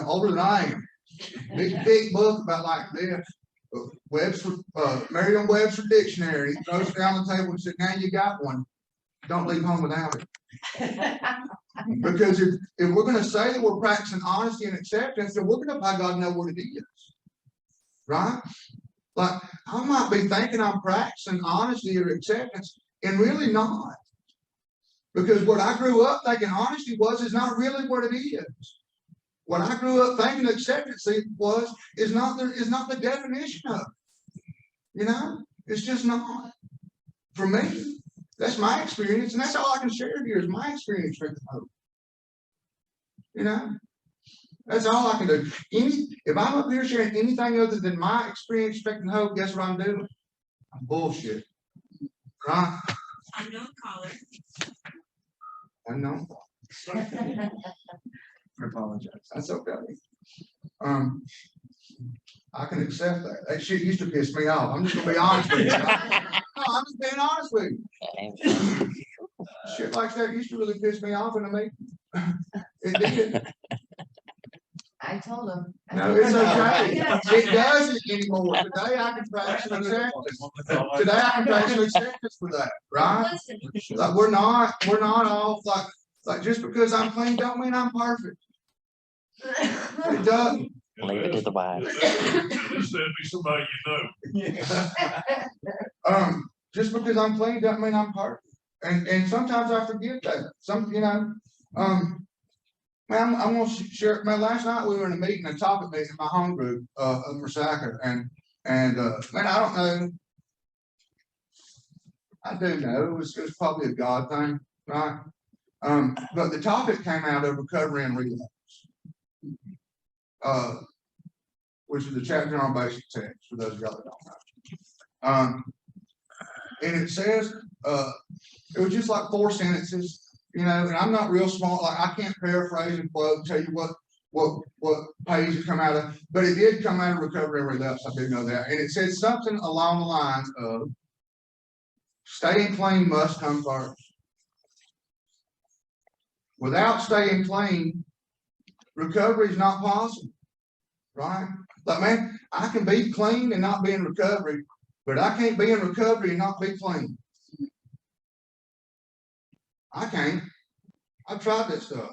older than I am, big book about like this. Webster, Merriam-Webster dictionary. He throws it down the table and said, "Now you got one. Don't leave home without it." Because if we're going to say that we're practicing honesty and acceptance, then we're going to, by God, know what it is, right? Like I might be thinking I'm practicing honesty or acceptance, and really not, because what I grew up thinking honesty is not really what it is. What I grew up thinking acceptance is not the definition of it. You know, it's just not. For me, that's my experience, and that's all I can share here is my experience with hope. You know, that's all I can do. If I'm up here sharing anything other than my experience, expecting hope, guess what I'm doing? I'm bullshit. Right? Unknown caller. Unknown. I apologize. That's okay. I can accept that. That shit used to piss me off. I'm just gonna be honest with you. No, I'm just being honest with you. Shit like that used to really piss me off in a meeting. It did. I told him. No, it's okay. It doesn't anymore. Today I can practice acceptance. Today I can practice acceptance for that, right? Like we're not all like just because I'm clean don't mean I'm perfect. It doesn't. Leave it to the wise. Somebody you know. Just because I'm clean doesn't mean I'm perfect. And sometimes I forget that. Man, I'm gonna share, man, last night we were in a meeting, a topic meeting in my home group, for Sacker, and man, I don't know. I do know, it was probably a God thing, right? But the topic came out of recovery and relapse. Which is the chapter on basic text, for those of y'all that don't know. And it says, it was just like 4 sentences. You know, and I'm not real smart, like I can't paraphrase and quote, tell you what page it come out of, but it did come out of recovery and relapse, I do know that. And it said something along the lines of staying clean must come first. Without staying clean, recovery is not possible, right? Like, man, I can be clean and not be in recovery, but I can't be in recovery and not be clean. I can't. I've tried that stuff.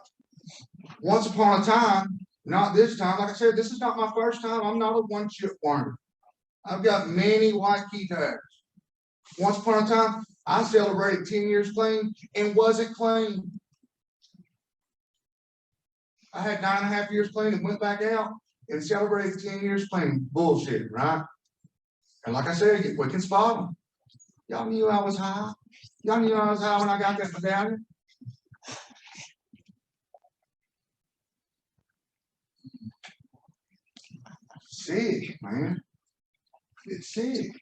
Once upon a time, not this time. Like I said, this is not my first time. I'm not a one-chip wonder. I've got many white key tags. Once upon a time, I celebrated 10 years clean and wasn't clean. I had 9.5 years clean and went back out and celebrated 10 years clean. Bullshit, right? And like I said, we can spot them. Y'all knew I was high. Y'all knew I was high when I got that medallion. Sick, man. It's sick.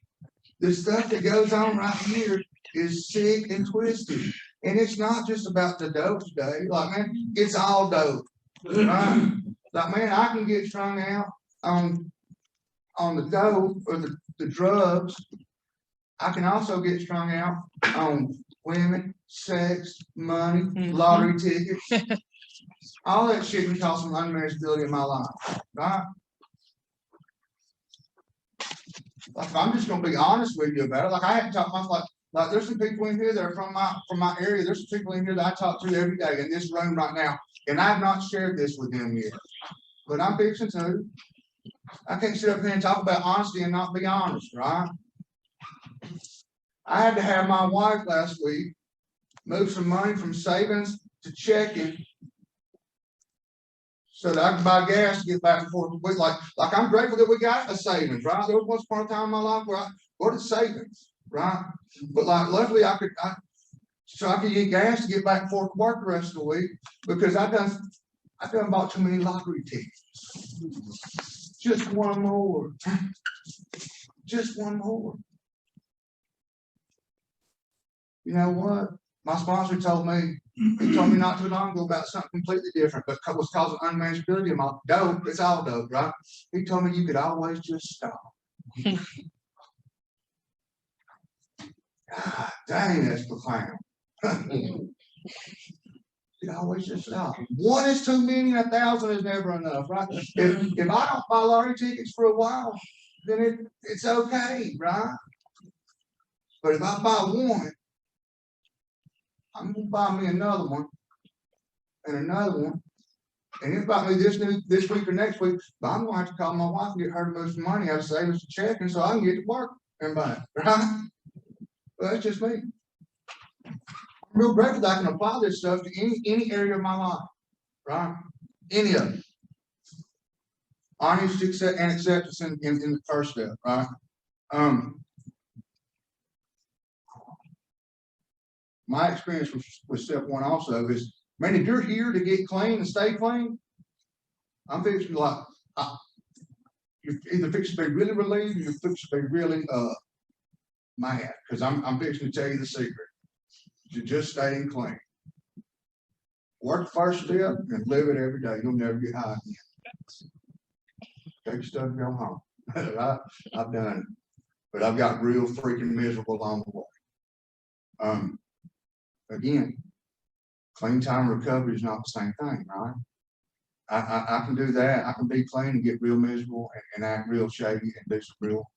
The stuff that goes on right here is sick and twisted. And it's not just about the dope today. Like, man, it's all dope. Right? Like, man, I can get strung out on the dope or the drugs. I can also get strung out on women, sex, money, lottery tickets. All that shit can cause some unmanageability in my life, right? Like, I'm just gonna be honest with you about it. Like, I haven't talked much. Like there's some people in here that are from my area. There's some people in here that I talk to every day in this room right now, and I have not shared this with them yet. But I'm fixing to. I can't sit up here and talk about honesty and not be honest, right? I had to have my wife last week move some money from savings to checking so that I can buy gas to get back and forth. Like I'm grateful that we got a savings, right? There was once upon a time in my life where I wanted savings, right? But like luckily I could get gas to get back and forth to work the rest of the week because I done bought too many lottery tickets. Just one more. Just one more. You know what? My sponsor told me, he told me not too long ago about something completely different, but was causing unmanageability in my dope. It's all dope, right? He told me you could always just stop. God dang, that's profound. You could always just stop. 1 is too many, 1,000 is never enough, right? If I don't buy lottery tickets for a while, then it's okay, right? But if I buy one, I'm gonna buy me another one and another one. And if I do this week or next week, but I'm gonna have to call my wife and get her to move some money out of savings to checking so I can get to work and buy it, right? Well, that's just me. I'm real grateful that I can apply this stuff to any area of my life, right? Any of it. Honesty and acceptance in the first step, right? My experience with step 1 also is, man, if you're here to get clean and stay clean, I'm fixing like, you're either fixing to be really relieved or you're fixing to be really mad, because I'm fixing to tell you the secret to just staying clean. work the first step and live it every day. You'll never get high again. Take your stuff and go home. Right? I've done it, but I've got real freaking miserable along the way. Again, clean time recovery is not the same thing, right? I can do that. I can be clean and get real miserable and act real shady and do some real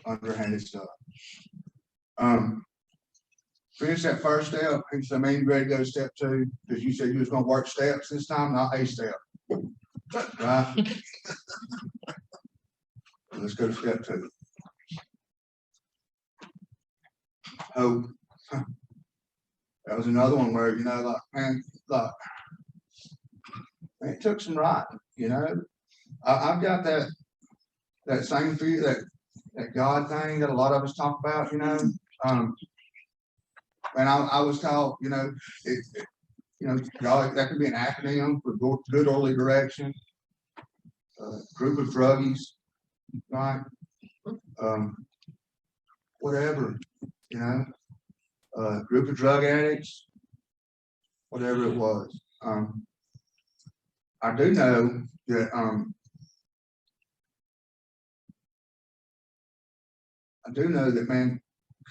underhanded stuff. Finish that first step. He said, man, you ready to go to step 2? Because you said you was gonna work steps this time, not a step. Right? Let's go to step 2. Hope. That was another one where, you know, like, man, it took some writing, you know. I've got that same fear, that God thing that a lot of us talk about, you know. And I was taught, you know, God, that could be an acronym for good orderly direction, group of druggies, right? Whatever, you know, group of drug addicts, whatever it was. I do know that man,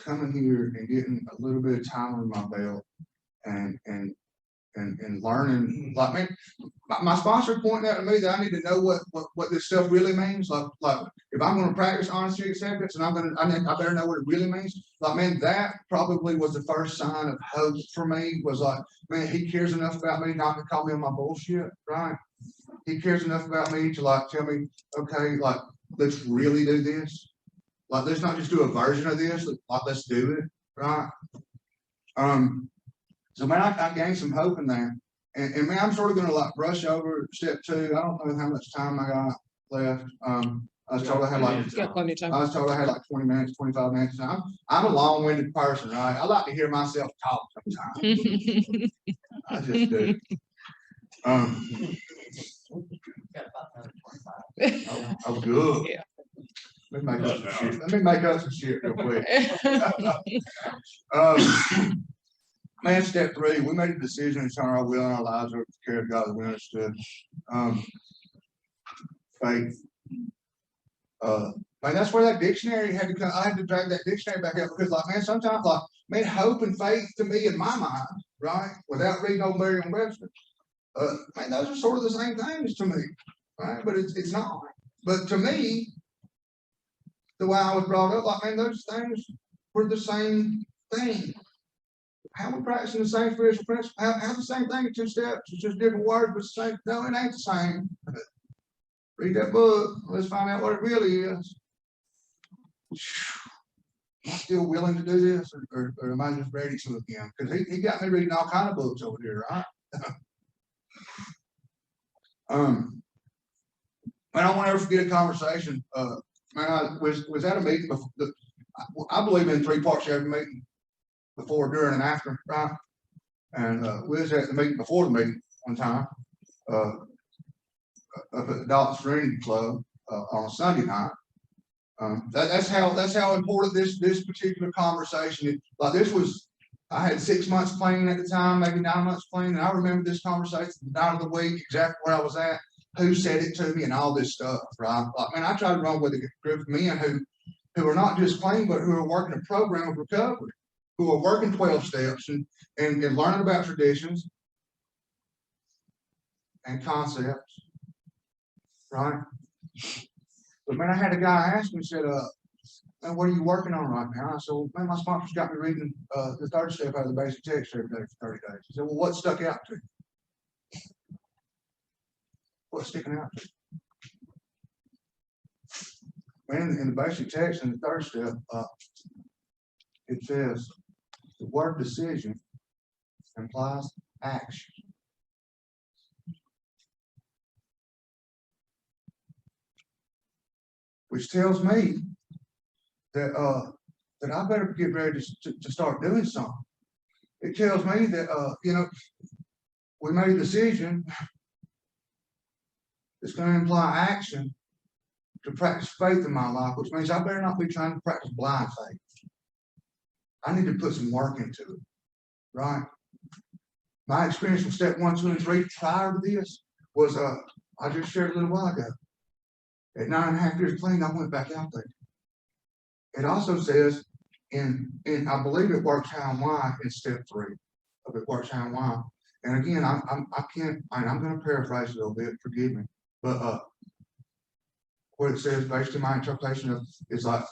coming here and getting a little bit of time under my belt and learning, like, man, my sponsor pointed out to me that I need to know what this stuff really means. Like if I'm going to practice honesty acceptance, and I better know what it really means. Like, man, that probably was the first sign of hope for me. Was like, man, he cares enough about me not to call me on my bullshit, right? He cares enough about me to like tell me, okay, like, let's really do this. Like, let's not just do a version of this. Like, let's do it, right? So man, I gained some hope in there, and man, I'm sort of gonna like brush over step 2. I don't know how much time I got left. I was told I had like Got plenty of time. 20 minutes, 25 minutes. I'm a long-winded person, right? I like to hear myself talk sometimes. I just do. Oh, good. Yeah. Let me make up some shit real quick. Man, step 3, we made a decision to turn our will and our lives over to the care of God that we understood. Faith. Man, that's where that dictionary had to come. I had to drag that dictionary back up because, like, man, sometimes, like, man, hope and faith to me in my mind, right, without reading old Merriam-Webster, man, those are sort of the same things to me, right? But it's not. But to me, the way I was brought up, like, man, those things were the same thing. How we practicing the same spiritual principle? How the same thing in 2 steps? It's just different words, but the same. No, it ain't the same. Read that book. Let's find out what it really is. Am I still willing to do this, or am I just ready to again? Because he got me reading all kind of books over here, right? Man, I won't ever forget a conversation. Man, I was at a meeting before. I believe in 3 parts of every meeting. Before, during, and after, right? And we was at the meeting before the meeting one time, up at the Dalton Serenity Club on a Sunday night. That's how important this particular conversation is. Like, this was, I had 6 months clean at the time, maybe 9 months clean, and I remember this conversation the night of the week, exactly where I was at, who said it to me, and all this stuff, right? Like, man, I tried to run with a group of men who are not just clean, but who are working a program of recovery, who are working 12 steps and learning about traditions and concepts, right? But man, I had a guy ask me, said, man, what are you working on right now? I said, well, man, my sponsor's got me reading the 3rd step out of the basic text every day for 30 days. He said, well, what stuck out to you? What's sticking out to you? Man, in the basic text in the 3rd step, it says, the word decision implies action. Which tells me that I better get ready to start doing something. It tells me that you know, we made a decision that's going to imply action to practice faith in my life, which means I better not be trying to practice blind faith. I need to put some work into it, right? My experience from step 1, 2, and 3 prior to this was, I just shared a little while ago. At 9.5 years clean, I went back out there. It also says in I believe it works how and why in step 3 of it works how and why. And again, I can't, I'm gonna paraphrase a little bit, forgive me, but what it says based on my interpretation of is like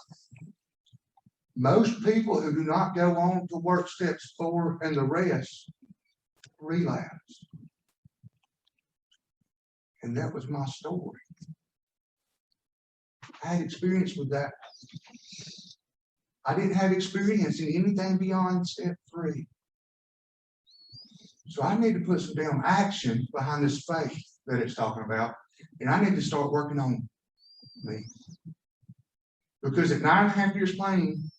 most people who do not go on to work steps 4 and the rest relapse. And that was my story. I had experience with that. I didn't have experience in anything beyond step 3. So I need to put some damn action behind this faith that it's talking about. And I need to start working on me. Because at 9.5 years clean,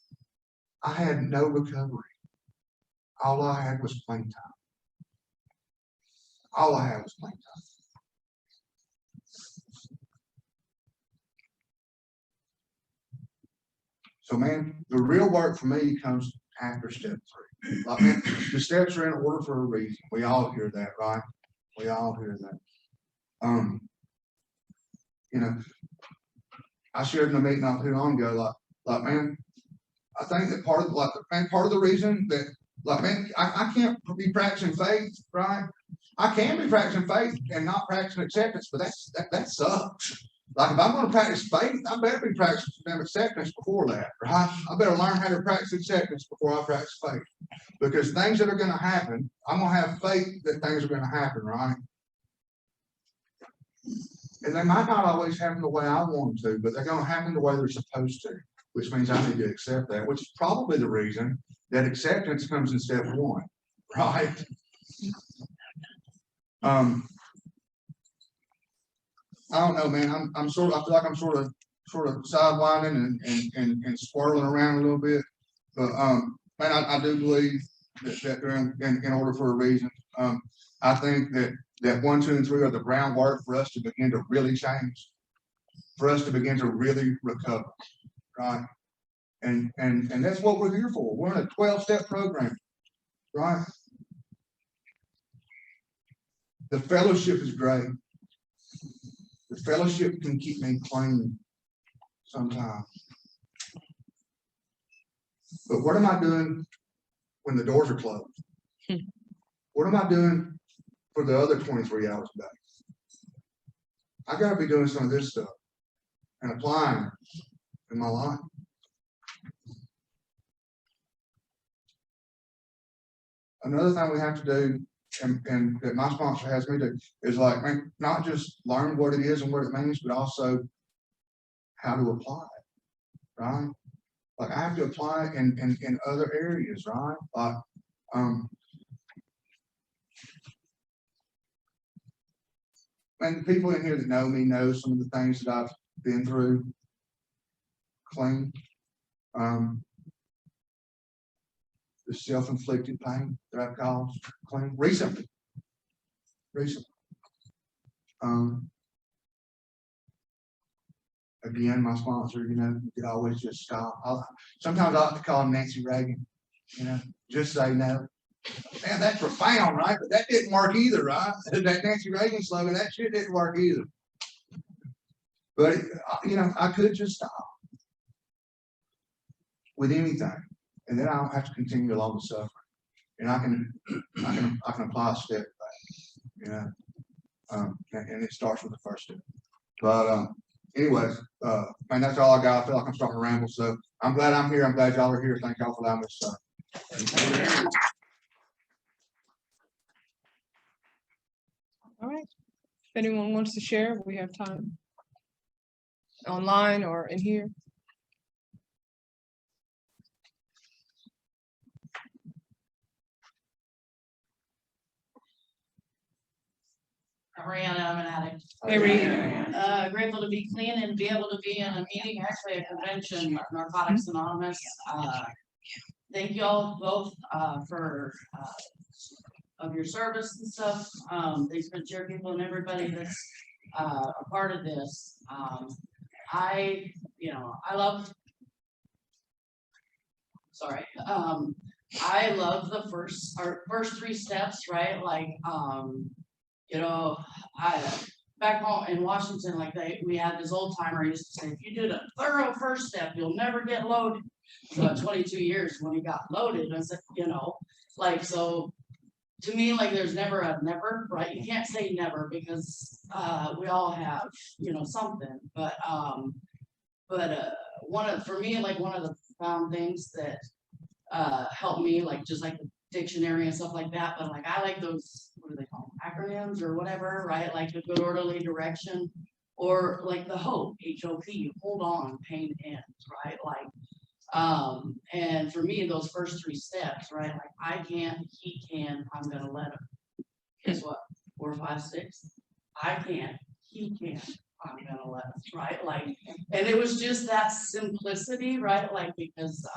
I had no recovery. All I had was plain time. All I had was plain time. So man, the real work for me comes after step 3. Like, man, the steps are in order for a reason. We all hear that, right? We all hear that. You know, I shared in a meeting not too long ago, like man, I think that part of the reason that man, I can't be practicing faith, right? I can be practicing faith and not practicing acceptance, but that sucks. Like if I'm going to practice faith, I better be practicing them acceptance before that, right? I better learn how to practice acceptance before I practice faith. Because things that are going to happen, I'm going to have faith that things are going to happen, right? And they might not always happen the way I want them to, but they're going to happen the way they're supposed to, which means I need to accept that, which is probably the reason that acceptance comes in step 1, right? I don't know, man. I feel like I'm sort of sidewinding and swirling around a little bit. But man, I do believe that they're in order for a reason. I think that 1, 2, and 3 are the groundwork for us to begin to really change, for us to begin to really recover, right? And that's what we're here for. We're in a 12-step program, right? The fellowship is great. The fellowship can keep me clean sometimes. But what am I doing when the doors are closed? What am I doing for the other 23 hours a day? I got to be doing some of this stuff and applying it in my life. Another thing we have to do, and that my sponsor has me do, is like, man, not just learn what it is and what it means, but also how to apply it, right? Like I have to apply it in other areas, right? Like, and people in here that know me know some of the things that I've been through clean. The self-inflicted pain that I've caused clean recently. Again, my sponsor, you know, you could always just stop. Sometimes I like to call him Nancy Reagan, you know, just say no. Man, that's profound, right? But that didn't work either, right? That Nancy Reagan slogan, that shit didn't work either. But, you know, I could just stop with anything. And then I don't have to continue along the suffering. And I can apply a step back, you know. And it starts with the first step. But anyways, man, that's all I got. I feel like I'm starting to ramble. So I'm glad I'm here. I'm glad y'all are here. Thank y'all for allowing me to serve. All right. If anyone wants to share, we have time. Online or in here. Ariana, I'm an addict. Hey, Reed. Grateful to be clean and be able to be in a meeting, actually a convention, Narcotics Anonymous. Thank you all both for of your service and stuff. Thanks for your people and everybody that's a part of this. I love. Sorry. I love the first three steps, right? Like, you know, back home in Washington, like we had this old timer used to say, if you did a thorough first step, you'll never get loaded. So at 22 years when he got loaded, I said, you know, like, so to me, like, there's never a never, right? You can't say never because, we all have, you know, something, but for me, like, one of the profound things that, helped me, like, just like the dictionary and stuff like that, but like, I like those, what do they call them, acronyms or whatever, right? Like the good orderly direction, or like the hope, HOP, hold on, pain ends, right? Like, and for me, those first three steps, right? Like, I can't, he can, I'm gonna let him. Guess what? 4, 5, 6. I can't, he can't, I'm gonna let him, right? Like, and it was just that simplicity, right? Like, because,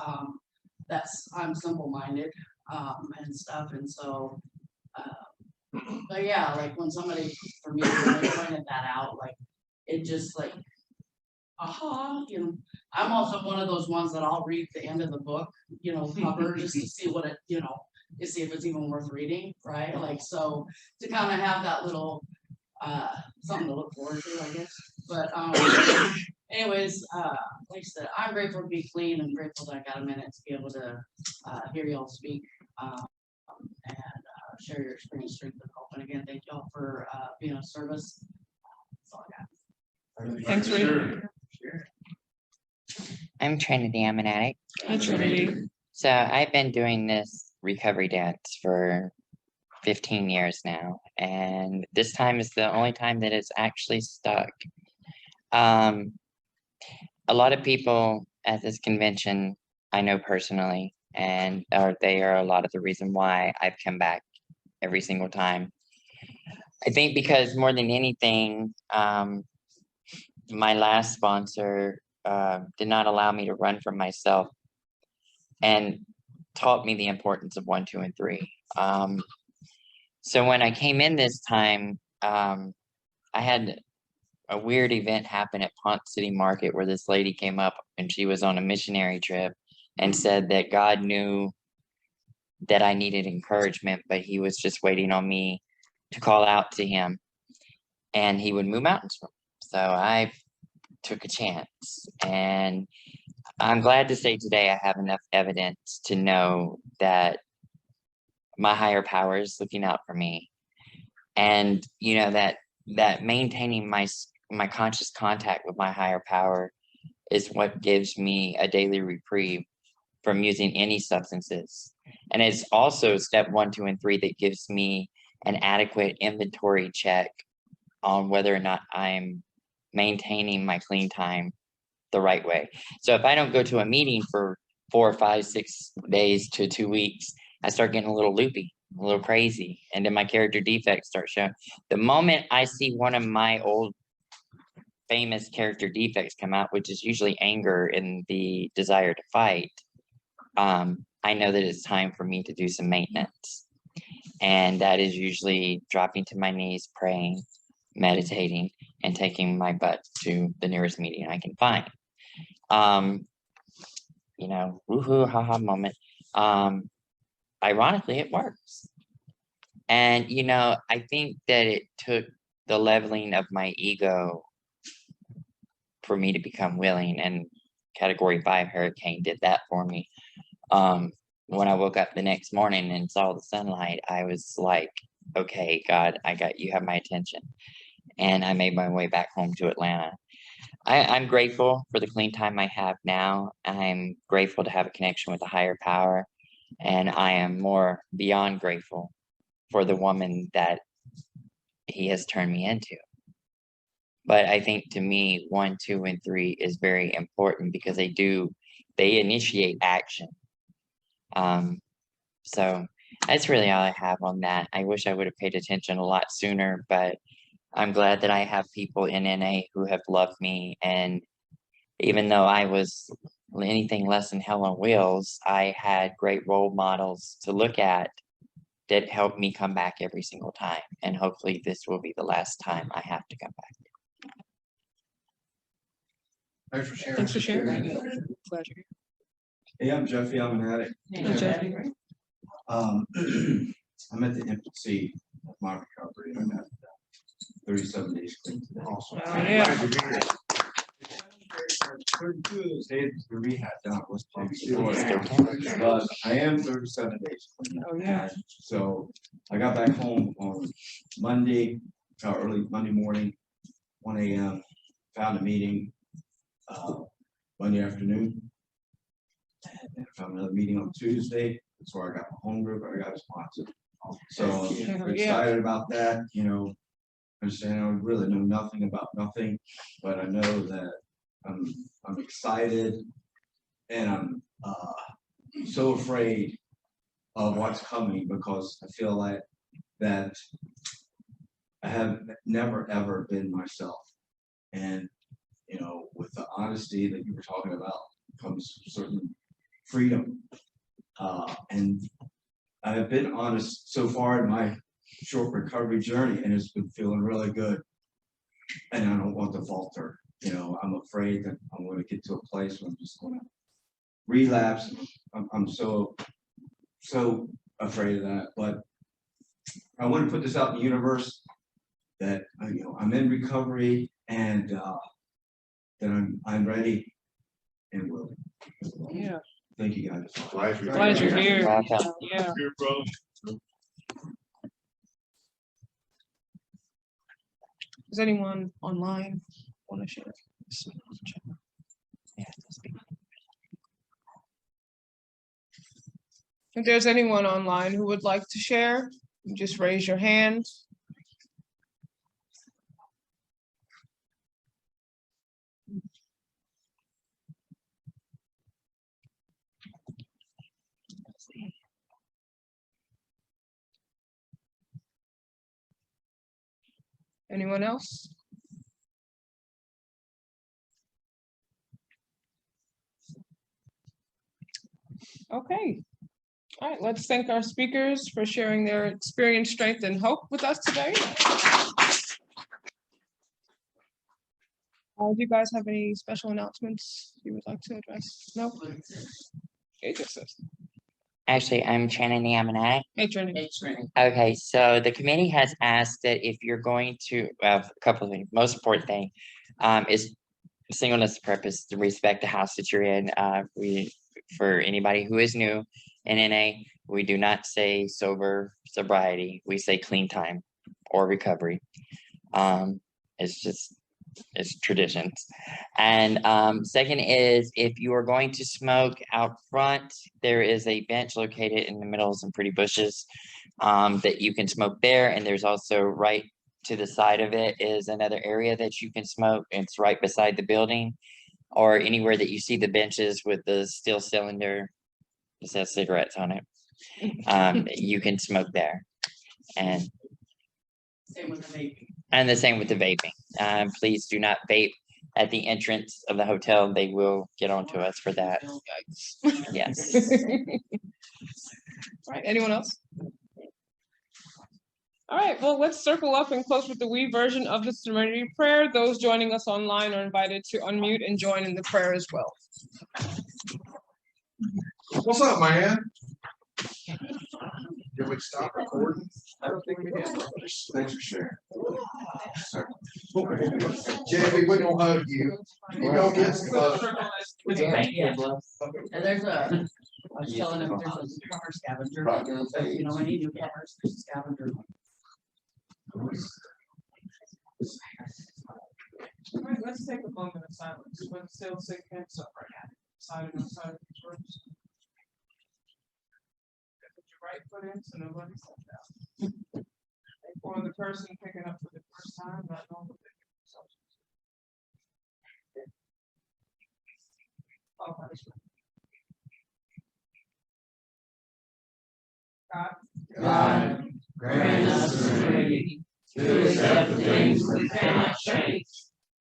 I'm simple-minded, and stuff, and so, but yeah, like, when somebody, for me, when they pointed that out, like, it just like, aha, you know, I'm also one of those ones that I'll read the end of the book, you know, cover, just to see what it, you know, to see if it's even worth reading, right? Like, so, to kind of have that little, something to look forward to, I guess, but, anyways, like I said, I'm grateful to be clean and grateful that I got a minute to be able to, hear y'all speak, and, share your experience, strength, and hope, and again, thank y'all for, being of service. That's all I got. Thanks, Reed. I'm Trinity. I'm an addict. Hi, Trinity. So I've been doing this recovery dance for 15 years now, and this time is the only time that it's actually stuck. A lot of people at this convention I know personally, and they are a lot of the reason why I've come back every single time. I think because more than anything, my last sponsor did not allow me to run from myself and taught me the importance of 1, 2, and 3. So when I came in this time, I had a weird event happen at Ponce City Market where this lady came up and she was on a missionary trip and said that God knew that I needed encouragement, but he was just waiting on me to call out to him and he would move mountains for me. So I took a chance, and I'm glad to say today I have enough evidence to know that my higher power is looking out for me, and you know that maintaining my conscious contact with my higher power is what gives me a daily reprieve from using any substances. And it's also step 1, 2, and 3 that gives me an adequate inventory check on whether or not I'm maintaining my clean time the right way. So if I don't go to a meeting for 4, 5, 6 days to 2 weeks, I start getting a little loopy, a little crazy, and then my character defects start showing. The moment I see one of my old famous character defects come out, which is usually anger and the desire to fight, I know that it's time for me to do some maintenance. And that is usually dropping to my knees, praying, meditating, and taking my butt to the nearest meeting I can find. You know, woohoo, haha moment. Ironically, it works. And, you know, I think that it took the leveling of my ego for me to become willing, and Category 5 hurricane did that for me. When I woke up the next morning and saw the sunlight, I was like, okay, God, you have my attention. And I made my way back home to Atlanta. I'm grateful for the clean time I have now. I'm grateful to have a connection with a higher power. And I am more beyond grateful for the woman that he has turned me into. But I think to me, 1, 2, and 3 is very important because they initiate action. So that's really all I have on that. I wish I would have paid attention a lot sooner, but I'm glad that I have people in NA who have loved me. And even though I was anything less than hell on wheels, I had great role models to look at that helped me come back every single time. And hopefully this will be the last time I have to come back. Thanks for sharing. Thanks for sharing. Pleasure. Hey, I'm Jeffy. I'm an addict. Hey, Jeffy. I'm at the infancy of my recovery. I'm at 37 days clean today. Awesome. Oh, yeah. 32 of those days was the rehab done was but I am 37 days clean. Oh, yeah. And so I got back home on Monday, early Monday morning, 1 a.m. Found a meeting Monday afternoon. And then found another meeting on Tuesday. That's where I got my home group. I got a sponsor. So Yeah. I'm excited about that, you know. Understand I really know nothing about nothing, but I know that I'm excited and I'm so afraid of what's coming because I feel like that I have never ever been myself. And you know, with the honesty that you were talking about comes certain freedom. And I have been honest so far in my short recovery journey, and it's been feeling really good. And I don't want to falter. You know, I'm afraid that I'm going to get to a place where I'm just going to relapse. I'm so afraid of that. But I want to put this out in the universe that you know I'm in recovery and that I'm ready and willing. Yeah. Thank you guys. Glad you're here. Welcome. Yeah. Does anyone online want to share? If there's anyone online who would like to share, just raise your hand. Anyone else? Okay. All right, let's thank our speakers for sharing their experience, strength, and hope with us today. Do you guys have any special announcements you would like to address? No? Okay, just this. Actually, I'm Shannon Yamanai. Matron. Okay, so the committee has asked that if you're going to, a couple of things, most important thing is singleness purpose to respect the house that you're in. For anybody who is new in NA, we do not say sobriety, we say clean time or recovery. It's traditions. And second is if you are going to smoke out front, there is a bench located in the middle of some pretty bushes that you can smoke there. And there's also right to the side of it is another area that you can smoke. It's right beside the building or anywhere that you see the benches with the steel cylinder that says cigarettes on it. You can smoke there. And Same with the vaping. And the same with the vaping. Please do not vape at the entrance of the hotel. They will get onto us for that. Yes. All right, anyone else? All right, well, let's circle up and close with the we version of the Serenity Prayer. Those joining us online are invited to unmute and join in the prayer as well. What's up, man? Did we stop recording? I don't think we did. Thanks for sharing. Jeffy, we're gonna hug you. You don't get some love. And there's I was telling him there's a car scavenger. You know, any new cars, there's a scavenger. All right, let's take a moment of silence. When still sick hands up right now. Side and side of these words. Put your right foot in so nobody steps out. Or the person picking up for the first time, not knowing what they're doing. Oh, that's right. God, grant us the serenity to accept the things we cannot change,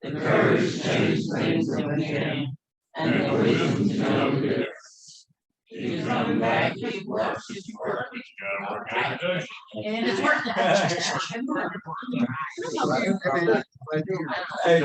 the courage to change things that we can, and the wisdom to know the difference. He's coming back, he works, he's working. And it's working. Hey,